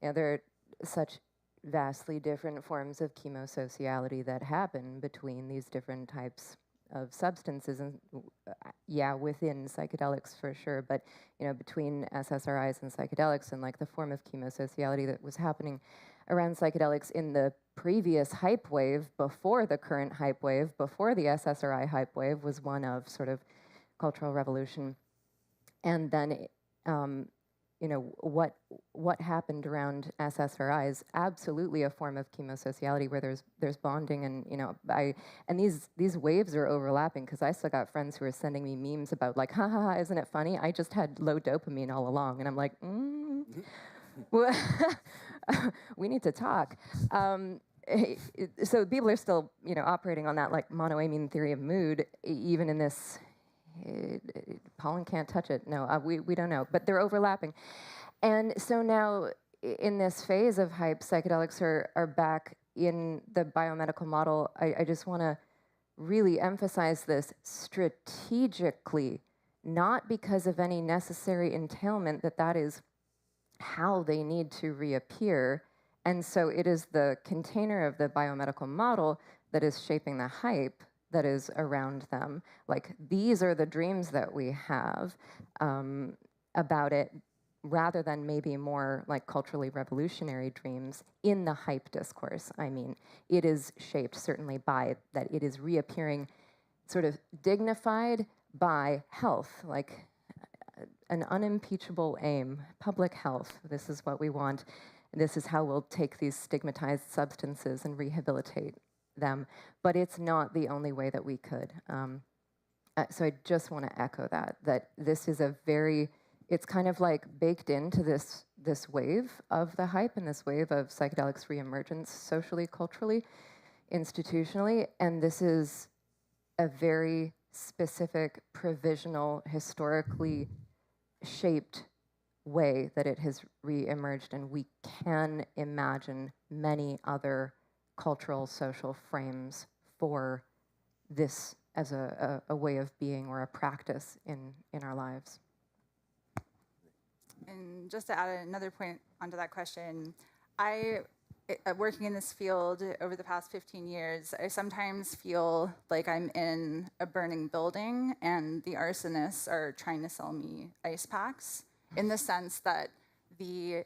there are such vastly different forms of chemosociality that happen between these different types of substances, and within psychedelics for sure, but between SSRIs and psychedelics, and like the form of chemosociality that was happening around psychedelics in the previous hype wave, before the current hype wave, before the SSRI hype wave, was one of sort of cultural revolution. And then what happened around SSRIs, absolutely a form of chemosociality where there's bonding, and these waves are overlapping, because I still got friends who are sending me memes about like, ha ha ha, isn't it funny? I just had low dopamine all along, and I'm like, we need to talk. So people are still operating on that like monoamine theory of mood, even in this. Pollen can't touch it. No, we don't know, but they're overlapping. And so now, in this phase of hype, psychedelics are back in the biomedical model. I just want to really emphasize this strategically, not because of any necessary entailment that is how they need to reappear. And so it is the container of the biomedical model that is shaping the hype that is around them. Like, these are the dreams that we have about it, rather than maybe more like culturally revolutionary dreams in the hype discourse. I mean, it is shaped certainly by that it is reappearing sort of dignified by health, like an unimpeachable aim, public health. This is what we want. This is how we'll take these stigmatized substances and rehabilitate them, but it's not the only way that we could. So I just want to echo that this is it's kind of like baked into this wave of the hype and this wave of psychedelics reemergence socially, culturally, institutionally, and this is a very specific, provisional, historically shaped way that it has re-emerged, and we can imagine many other cultural, social frames for this as a way of being or a practice in our lives. And just to add another point onto that question, working in this field over the past 15 years, I sometimes feel like I'm in a burning building and the arsonists are trying to sell me ice packs, in the sense that the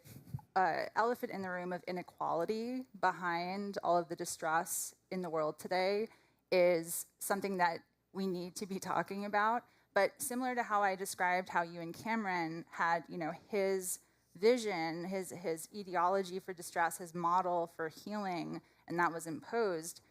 elephant in the room of inequality behind all of the distress in the world today is something that we need to be talking about. But similar to how I described how you and Cameron had, his vision, his ideology for distress, his model for healing, and that was imposed,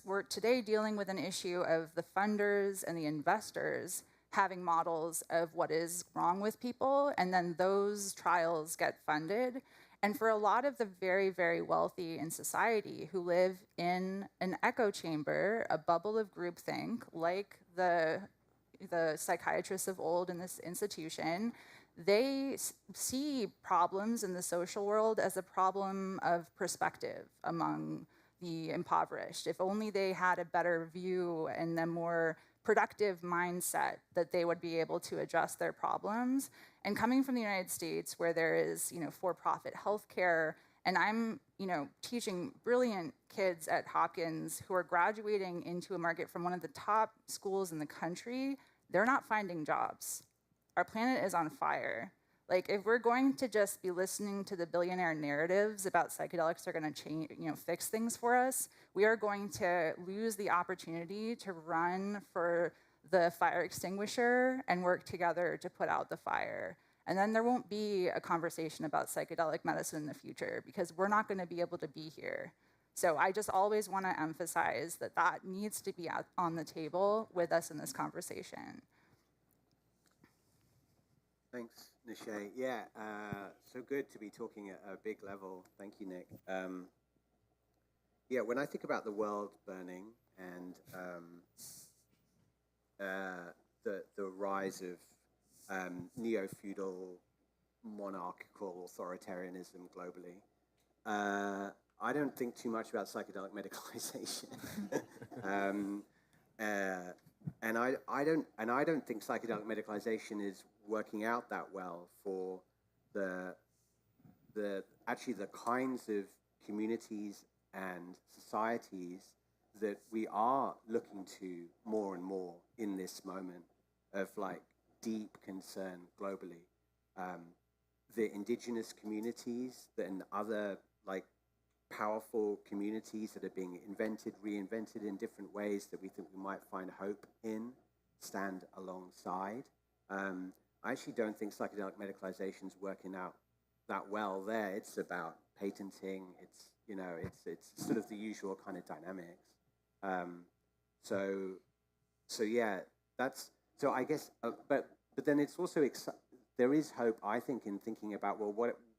we're today dealing with an issue of the funders and the investors having models of what is wrong with people, and then those trials get funded. And for a lot of the very, very wealthy in society who live in an echo chamber, a bubble of groupthink, like the psychiatrists of old in this institution, they see problems in the social world as a problem of perspective among the impoverished. If only they had a better view and a more productive mindset, that they would be able to address their problems. And coming from the United States, where there is, for-profit healthcare, and I'm, teaching brilliant kids at Hopkins who are graduating into a market from one of the top schools in the country, they're not finding jobs. Our planet is on fire. Like, if we're going to just be listening to the billionaire narratives about psychedelics are going to change, fix things for us, we are going to lose the opportunity to run for the fire extinguisher and work together to put out the fire. And then there won't be a conversation about psychedelic medicine in the future, because we're not going to be able to be here. So I just always want to emphasize that that needs to be on the table with us in this conversation. Thanks, Neşe. Yeah, so good to be talking at a big level. Thank you, Nick. Yeah, when I think about the world burning and the rise of neo-feudal monarchical authoritarianism globally, I don't think too much about psychedelic medicalization. And I don't think psychedelic medicalization is working out that well for the kinds of communities and societies that we are looking to more and more in this moment of deep concern globally. The indigenous communities and other powerful communities that are being invented, reinvented in different ways that we think we might find hope in, stand alongside. I actually don't think psychedelic medicalization is working out that well there. It's about patenting. It's sort of the usual kind of dynamics. So yeah, that's so. I guess, but then it's also there is hope, I think, in thinking about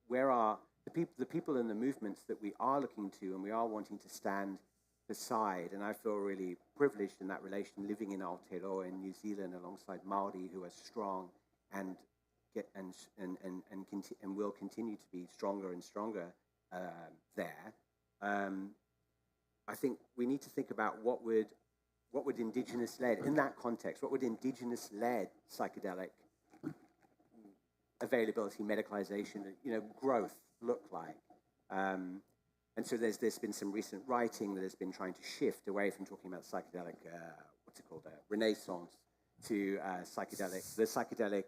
where are the people and the movements that we are looking to and we are wanting to stand beside. And I feel really privileged in that relation, living in Aotearoa in New Zealand alongside Māori who are strong and will continue to be stronger and stronger there. I think we need to think about what would indigenous-led, in that context, what would indigenous-led psychedelic availability, medicalization, growth look like? And so there's been some recent writing that has been trying to shift away from talking about psychedelic, renaissance, to the psychedelic,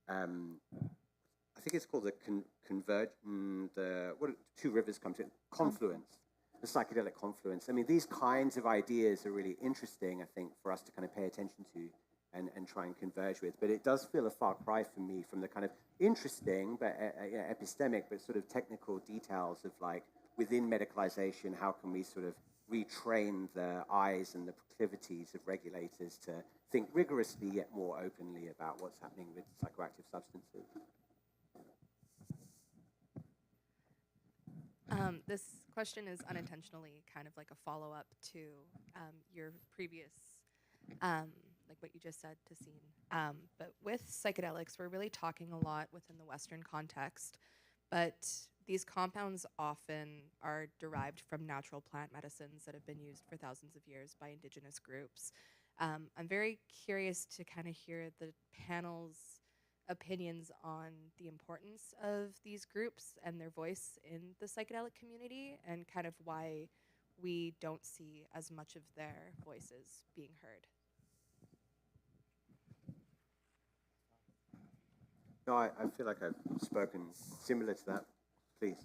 I think it's called two rivers come to confluence, the psychedelic confluence. I mean, these kinds of ideas are really interesting, I think, for us to kind of pay attention to and try and converge with. But it does feel a far cry for me from the kind of interesting but epistemic but sort of technical details of within medicalization, how can we sort of retrain the eyes and the proclivities of regulators to think rigorously yet more openly about what's happening with psychoactive substances. This question is unintentionally kind of like a follow-up to your previous like what you just said, Tehseen. But with psychedelics, we're really talking a lot within the Western context, but these compounds often are derived from natural plant medicines that have been used for thousands of years by indigenous groups. I'm very curious to kind of hear the panel's opinions on the importance of these groups and their voice in the psychedelic community, and kind of why we don't see as much of their voices being heard. No, I feel like I've spoken similar to that. Please.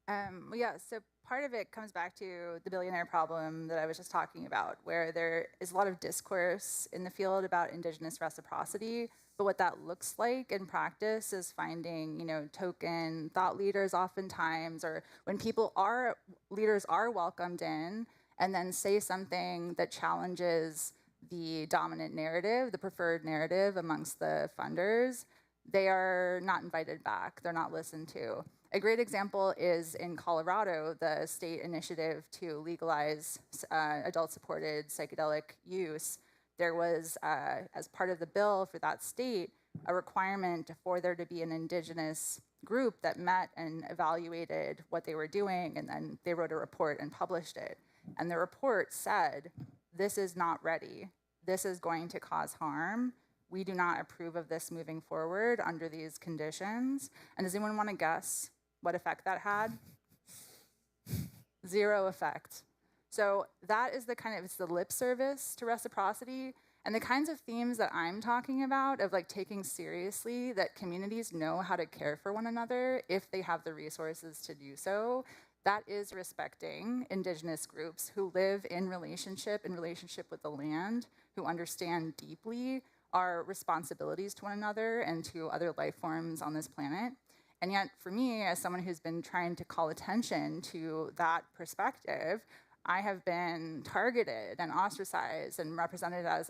Well, yeah, so part of it comes back to the billionaire problem that I was just talking about, where there is a lot of discourse in the field about indigenous reciprocity, but what that looks like in practice is finding, token thought leaders oftentimes, or when leaders are welcomed in and then say something that challenges the dominant narrative, the preferred narrative amongst the funders, they are not invited back, they're not listened to. A great example is in Colorado, the state initiative to legalize adult-supported psychedelic use. There was, as part of the bill for that state, a requirement for there to be an indigenous group that met and evaluated what they were doing, and then they wrote a report and published it. And the report said, this is not ready. This is going to cause harm. We do not approve of this moving forward under these conditions. And does anyone want to guess what effect that had? 0 effect. So that is it's the lip service to reciprocity, and the kinds of themes that I'm talking about of taking seriously that communities know how to care for one another if they have the resources to do so. That is respecting indigenous groups who live in relationship with the land, who understand deeply our responsibilities to one another and to other life forms on this planet. And yet, for me, as someone who's been trying to call attention to that perspective, I have been targeted and ostracized and represented as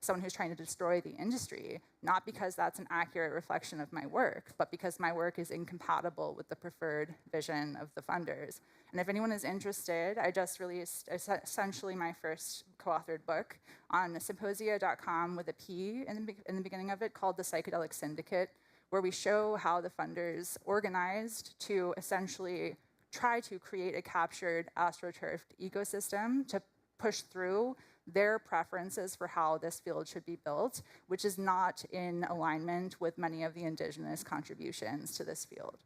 someone who's trying to destroy the industry, not because that's an accurate reflection of my work, but because my work is incompatible with the preferred vision of the funders. And if anyone is interested, I just released essentially my first co-authored book on symposia.com with a P in the beginning of it, called The Psychedelic Syndicate, where we show how the funders organized to essentially try to create a captured astroturfed ecosystem to push through their preferences for how this field should be built, which is not in alignment with many of the indigenous contributions to this field.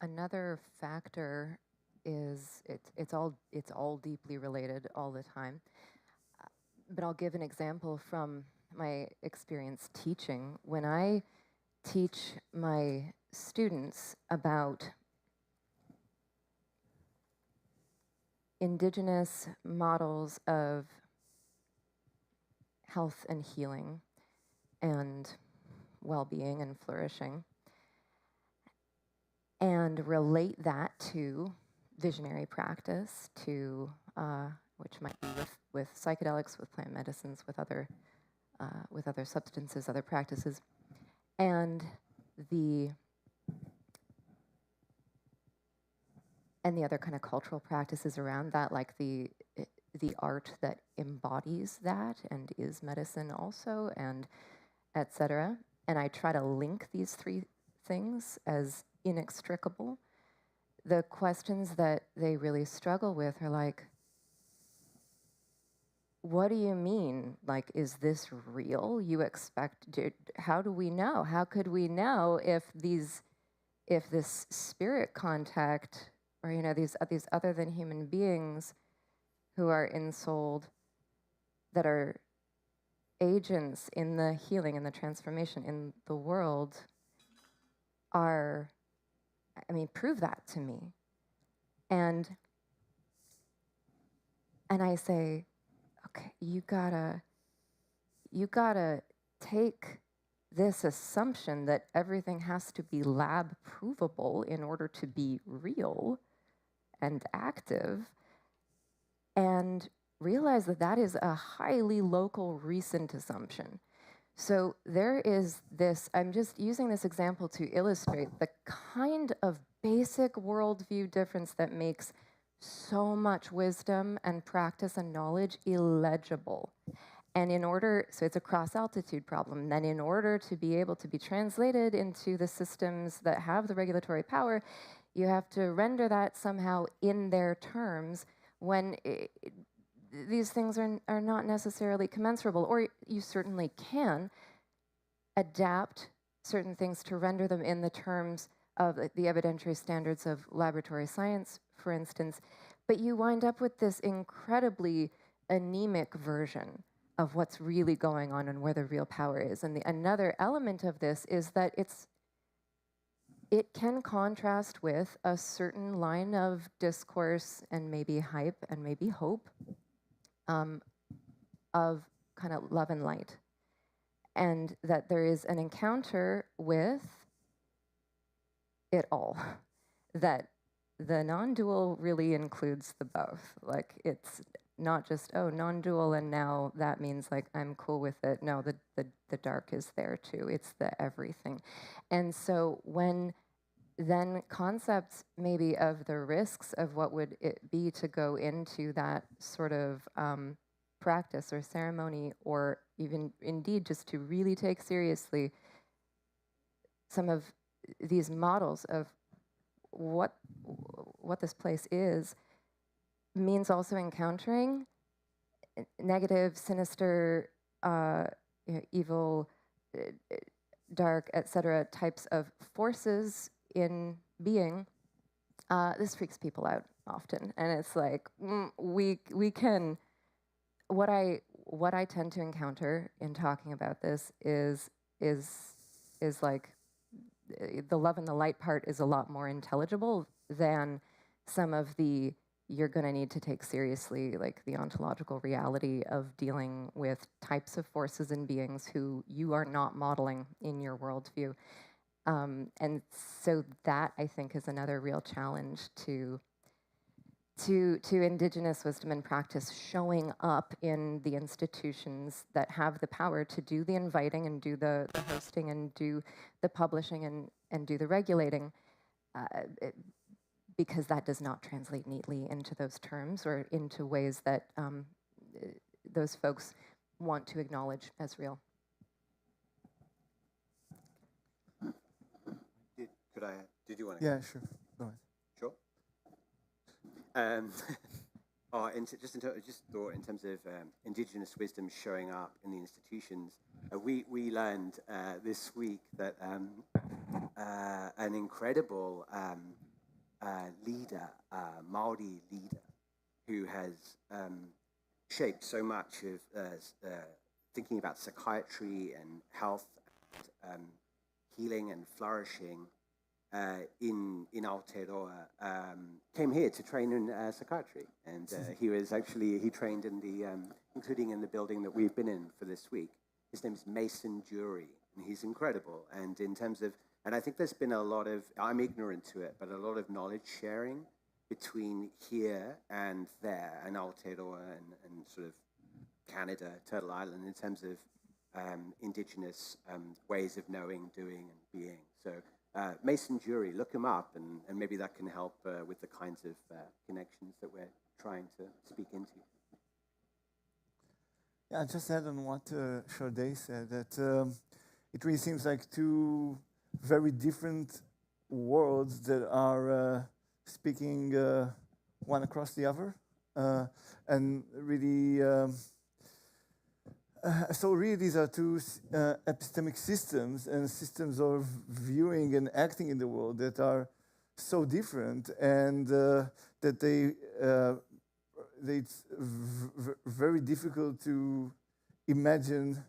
Another factor is it's all deeply related all the time. But I'll give an example from my experience teaching. When I teach my students about indigenous models of health and healing and well-being and flourishing, and relate that to visionary practice, to which might be with psychedelics, with plant medicines, with other substances, other practices, and the other kind of cultural practices around that, like the art that embodies that and is medicine also, and etc. And I try to link these 3 things as inextricable. The questions that they really struggle with are like, what do you mean? Like, is this real? You expect, how do we know? How could we know if this spirit contact, or these other than human beings who are ensouled, that are agents in the healing and the transformation in the world, are, prove that to me. And I say, okay, you gotta take this assumption that everything has to be lab provable in order to be real and active, and realize that that is a highly local, recent assumption. So there is this, I'm just using this example to illustrate the kind of basic worldview difference that makes so much wisdom and practice and knowledge illegible. And in order, so it's a cross-altitude problem, then in order to be able to be translated into the systems that have the regulatory power, you have to render that somehow in their terms when these things are not necessarily commensurable, or you certainly can adapt certain things to render them in the terms of the evidentiary standards of laboratory science, for instance, but you wind up with this incredibly anemic version of what's really going on and where the real power is. And another element of this is that it can contrast with a certain line of discourse and maybe hype and maybe hope of kind of love and light. And that there is an encounter with it all, that the non-dual really includes the both. Like, it's not just, oh, non-dual and now that means like I'm cool with it. No, the dark is there too. It's the everything. And so when then concepts maybe of the risks of what would it be to go into that sort of practice or ceremony, or even indeed just to really take seriously some of these models of what this place is, means also encountering negative, sinister, evil, dark, etc. types of forces in being. This freaks people out often, and it's like we can. What I tend to encounter in talking about this is like the love and the light part is a lot more intelligible than some of the you're going to need to take seriously, like the ontological reality of dealing with types of forces and beings who you are not modeling in your worldview. And so that, I think, is another real challenge to indigenous wisdom and practice showing up in the institutions that have the power to do the inviting and do the hosting and do the publishing and do the regulating, because that does not translate neatly into those terms or into ways that those folks want to acknowledge as real. Did you want to? Yeah, sure. Go ahead. Sure. Just thought in terms of indigenous wisdom showing up in the institutions, we learned this week that an incredible leader, Maori leader, who has shaped so much of thinking about psychiatry and health, and, healing and flourishing in Aotearoa, came here to train in psychiatry, and he trained in the including in the building that we've been in for this week. His name is Mason Jury, and he's incredible. And in terms of, and I think there's been a lot of, I'm ignorant to it, but a lot of knowledge sharing between here and there, and Aotearoa and sort of Canada, Turtle Island, in terms of indigenous ways of knowing, doing, and being. So Mason Jury, look him up, and maybe that can help with the kinds of connections that we're trying to speak into. Yeah, I just add on what Sharday said, that it really seems like two very different worlds that are speaking one across the other, and really. So really, these are two epistemic systems and systems of viewing and acting in the world that are so different, and that it's very difficult to imagine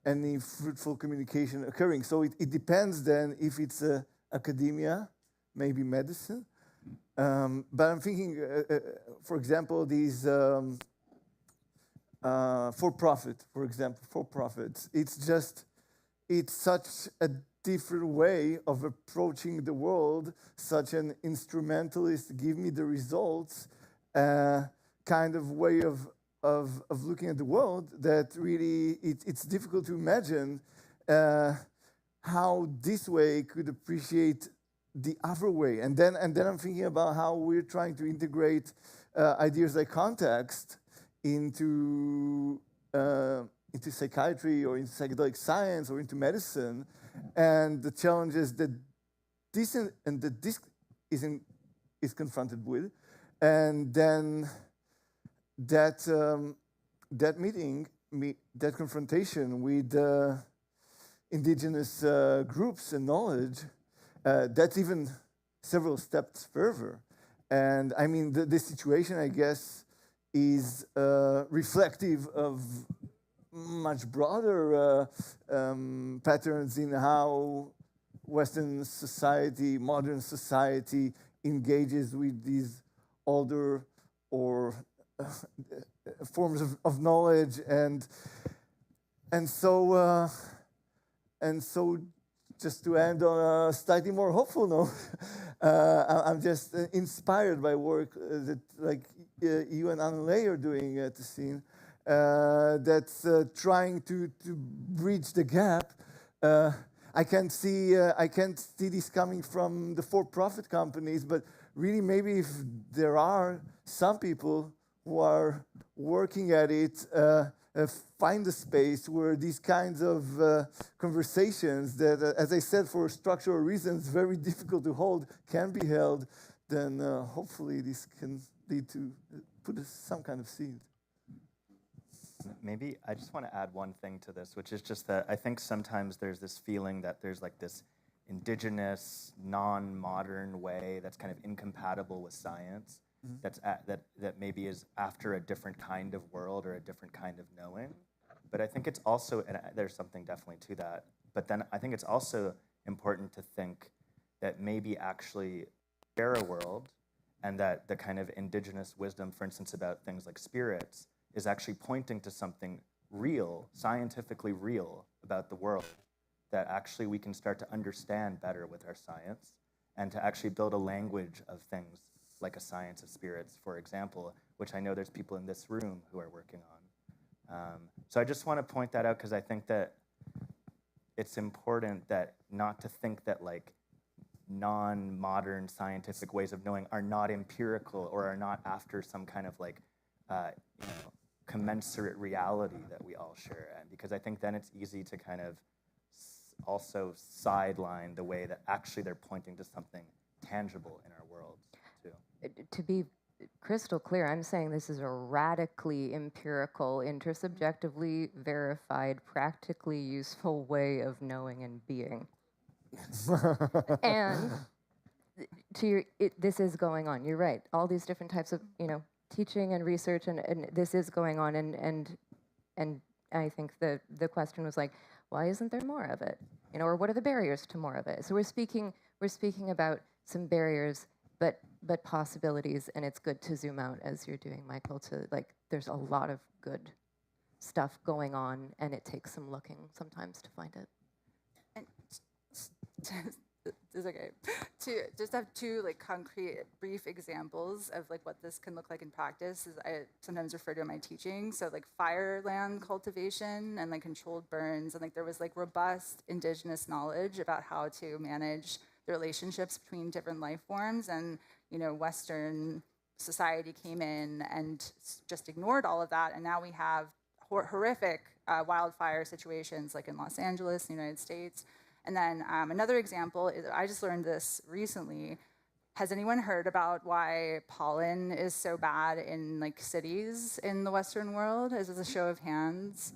any fruitful communication occurring. So it depends then if it's academia, maybe medicine. But I'm thinking, for example, these for-profit, for example, for-profits. It's such a different way of approaching the world, such an instrumentalist, give me the results, kind of way of looking at the world, that really it's difficult to imagine how this way could appreciate the other way. And then I'm thinking about how we're trying to integrate ideas like context into psychiatry or into psychedelic science or into medicine, and the challenges that this is confronted with, and then that that confrontation with indigenous groups and knowledge, that's even several steps further. And I mean, this situation, I guess, is reflective of much broader patterns in how Western society, modern society, engages with these older or forms of knowledge, and so just to end on a slightly more hopeful note, I'm just inspired by work that like you and Annalei are doing at Tehseen, that's trying to bridge the gap. I can't see this coming from the for-profit companies, but really maybe if there are some people who are working at it, find a space where these kinds of conversations that, as I said, for structural reasons, very difficult to hold, can be held, then hopefully this can lead to put some kind of seed. Maybe I just want to add one thing to this, which is just that I think sometimes there's this feeling that there's like this indigenous, non-modern way that's kind of incompatible with science, that maybe is after a different kind of world or a different kind of knowing. But I think it's also, and there's something definitely to that, but then I think it's also important to think that maybe actually share a world, and that the kind of indigenous wisdom, for instance, about things like spirits, is actually pointing to something real, scientifically real about the world, that actually we can start to understand better with our science, and to actually build a language of things like a science of spirits, for example, which I know there's people in this room who are working on. So I just want to point that out, because I think that it's important that not to think that like non-modern scientific ways of knowing are not empirical or are not after some kind of like commensurate reality that we all share. And because I think then it's easy to kind of also sideline the way that actually they're pointing to something tangible in our world too. To be crystal clear, I'm saying this is a radically empirical, intersubjectively verified, practically useful way of knowing and being. And this is going on. You're right. All these different types of, teaching and research, and this is going on, and I think the question was like, why isn't there more of it? Or what are the barriers to more of it? So we're speaking about some barriers, but possibilities, and it's good to zoom out as you're doing, Michael, to like, there's a lot of good stuff going on, and it takes some looking sometimes to find it. And it's okay. To just have two like concrete, brief examples of like what this can look like in practice is I sometimes refer to in my teaching. So like fire land cultivation and like controlled burns, and like there was like robust indigenous knowledge about how to manage the relationships between different life forms, and Western society came in and just ignored all of that, and now we have horrific wildfire situations like in Los Angeles, the United States. And then another example is, I just learned this recently. Has anyone heard about why pollen is so bad in like cities in the Western world? As a show of hands.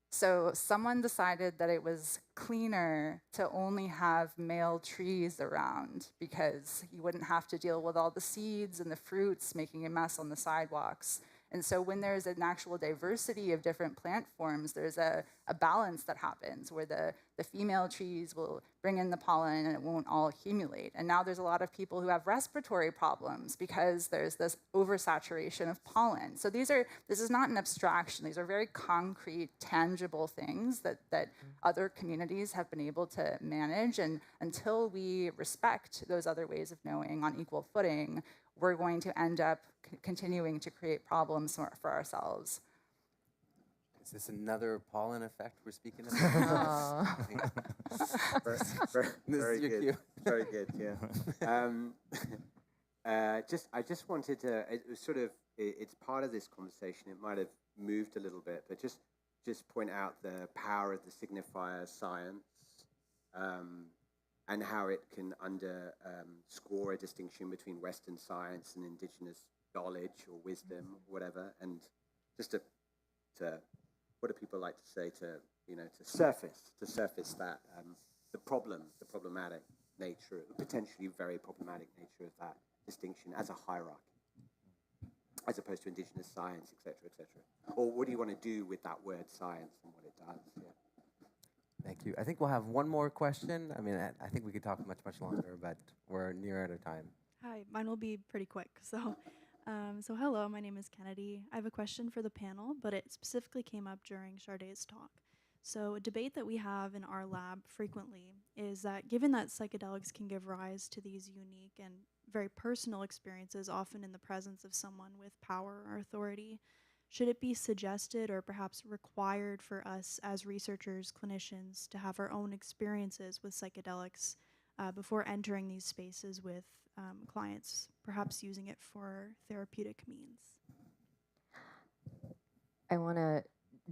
So someone decided that it was cleaner to only have male trees around, because you wouldn't have to deal with all the seeds and the fruits making a mess on the sidewalks. And so when there's an actual diversity of different plant forms, there's a balance that happens where the female trees will bring in the pollen and it won't all accumulate. And now there's a lot of people who have respiratory problems because there's this oversaturation of pollen. So this is not an abstraction. These are very concrete, tangible things that other communities have been able to manage. And until we respect those other ways of knowing on equal footing, we're going to end up continuing to create problems for ourselves. Is this another pollen effect we're speaking about? Very good. Very good. Yeah. I just wanted to. It was sort of. It's part of this conversation. It might have moved a little bit, but just point out the power of the signifier science, and how it can score a distinction between Western science and indigenous knowledge or wisdom, or whatever, and just to what do people like to say to surface that the problematic nature, potentially very problematic nature of that distinction as a hierarchy, as opposed to indigenous science, etc., etc. Or what do you want to do with that word science and what it does? Yeah. Thank you. I think we'll have one more question. I mean, I think we could talk much longer, but we're near out of time. Hi, mine will be pretty quick. So hello, my name is Kennedy. I have a question for the panel, but it specifically came up during Sharday's talk. So a debate that we have in our lab frequently is that given that psychedelics can give rise to these unique and very personal experiences, often in the presence of someone with power or authority, should it be suggested or perhaps required for us as researchers, clinicians, to have our own experiences with psychedelics before entering these spaces with clients, perhaps using it for therapeutic means? I want to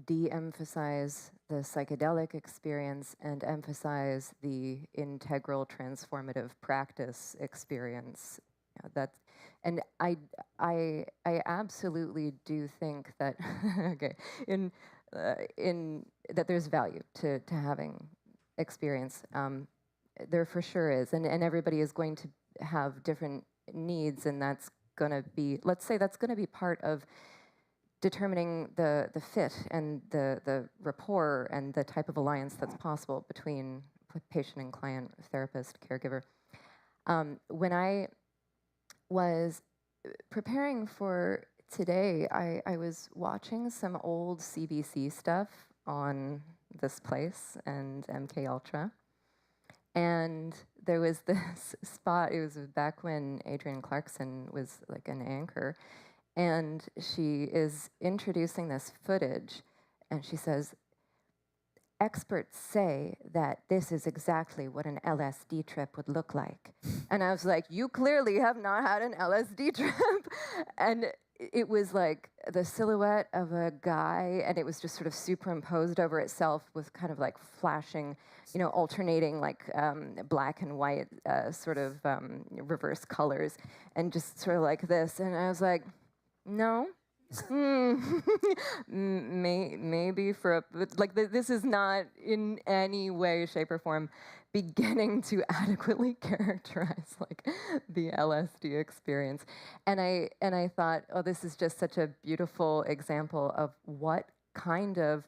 de-emphasize the psychedelic experience and emphasize the integral transformative practice experience. And I absolutely do think that in that there's value to having experience. There for sure is, and everybody is going to have different needs, and that's going to be, let's say that's going to be part of determining the fit and the rapport and the type of alliance that's possible between patient and client, therapist, caregiver. When I was preparing for today, I was watching some old CBC stuff on This Place and MK Ultra. And there was this spot, it was back when Adrienne Clarkson was like an anchor, and she is introducing this footage, and she says, experts say that this is exactly what an LSD trip would look like. And I was like, you clearly have not had an LSD trip. And it was like the silhouette of a guy, and it was just sort of superimposed over itself with kind of like flashing, alternating like black and white sort of reverse colors, and just sort of like this. And I was like, no. Maybe this is not in any way, shape, or form beginning to adequately characterize like the LSD experience. And I thought, oh, this is just such a beautiful example of what kind of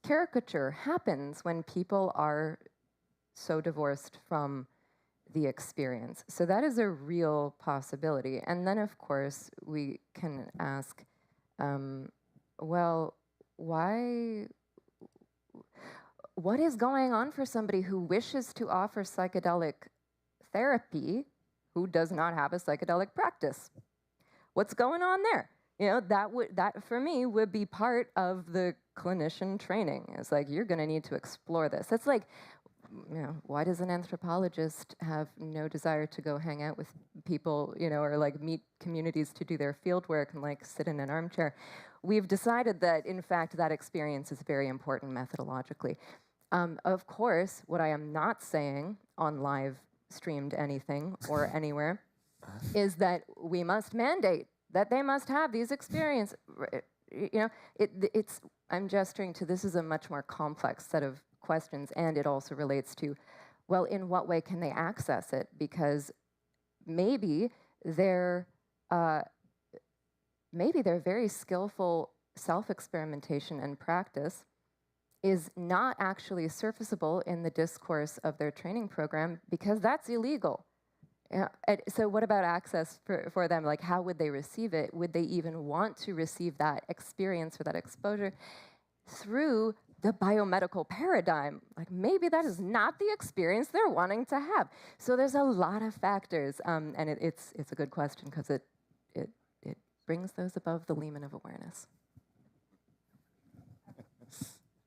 caricature happens when people are so divorced from the experience. So that is a real possibility. And then, of course, we can ask, well, what is going on for somebody who wishes to offer psychedelic therapy who does not have a psychedelic practice? What's going on there? That for me would be part of the clinician training. It's like, you're gonna need to explore this. That's like, why does an anthropologist have no desire to go hang out with people, or like meet communities to do their field work and like sit in an armchair? We've decided that, in fact, that experience is very important methodologically. Of course, what I am not saying on live streamed anything or anywhere is that we must mandate that they must have these experiences. I'm gesturing to, this is a much more complex set of questions, and it also relates to, well, in what way can they access it? Because maybe their very skillful self-experimentation and practice is not actually surfaceable in the discourse of their training program because that's illegal. So what about access for them? Like, how would they receive it? Would they even want to receive that experience or that exposure through the biomedical paradigm? Like, maybe that is not the experience they're wanting to have. So there's a lot of factors, and it's a good question because it brings those above the Lehman of awareness.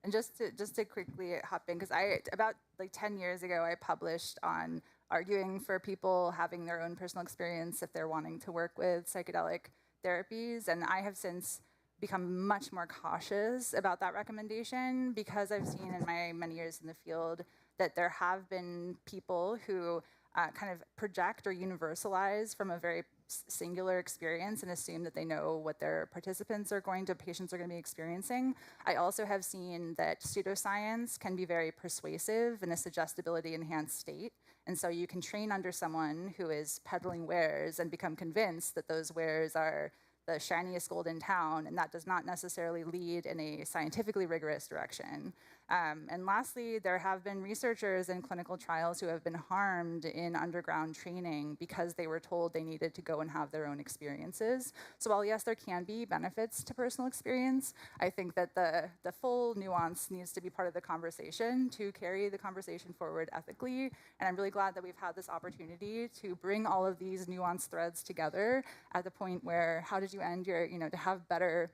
And just to quickly hop in, because about like 10 years ago, I published on arguing for people having their own personal experience if they're wanting to work with psychedelic therapies. And I have since become much more cautious about that recommendation because I've seen in my many years in the field that there have been people who kind of project or universalize from a very singular experience and assume that they know what their patients are going to be experiencing. I also have seen that pseudoscience can be very persuasive in a suggestibility enhanced state. And so you can train under someone who is peddling wares and become convinced that those wares are the shiniest gold in town, and that does not necessarily lead in a scientifically rigorous direction. And lastly, there have been researchers in clinical trials who have been harmed in underground training because they were told they needed to go and have their own experiences. So while yes, there can be benefits to personal experience, I think that the full nuance needs to be part of the conversation to carry the conversation forward ethically. And I'm really glad that we've had this opportunity to bring all of these nuanced threads together at the point where how did you end your, to have better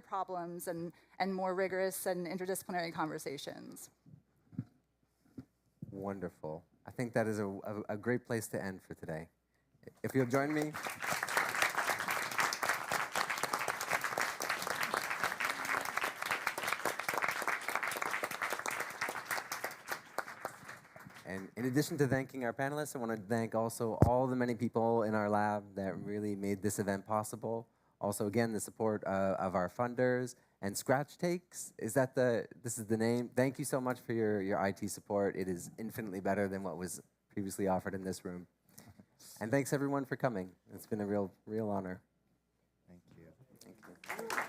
problems and more rigorous and interdisciplinary conversations. Wonderful. I think that is a great place to end for today. If you'll join me. And in addition to thanking our panelists, I want to thank also all the many people in our lab that really made this event possible. Also, again, the support of our funders and Scratch Takes. This is the name? Thank you so much for your IT support. It is infinitely better than what was previously offered in this room. And thanks everyone for coming. It's been a real honor. Thank you. Thank you.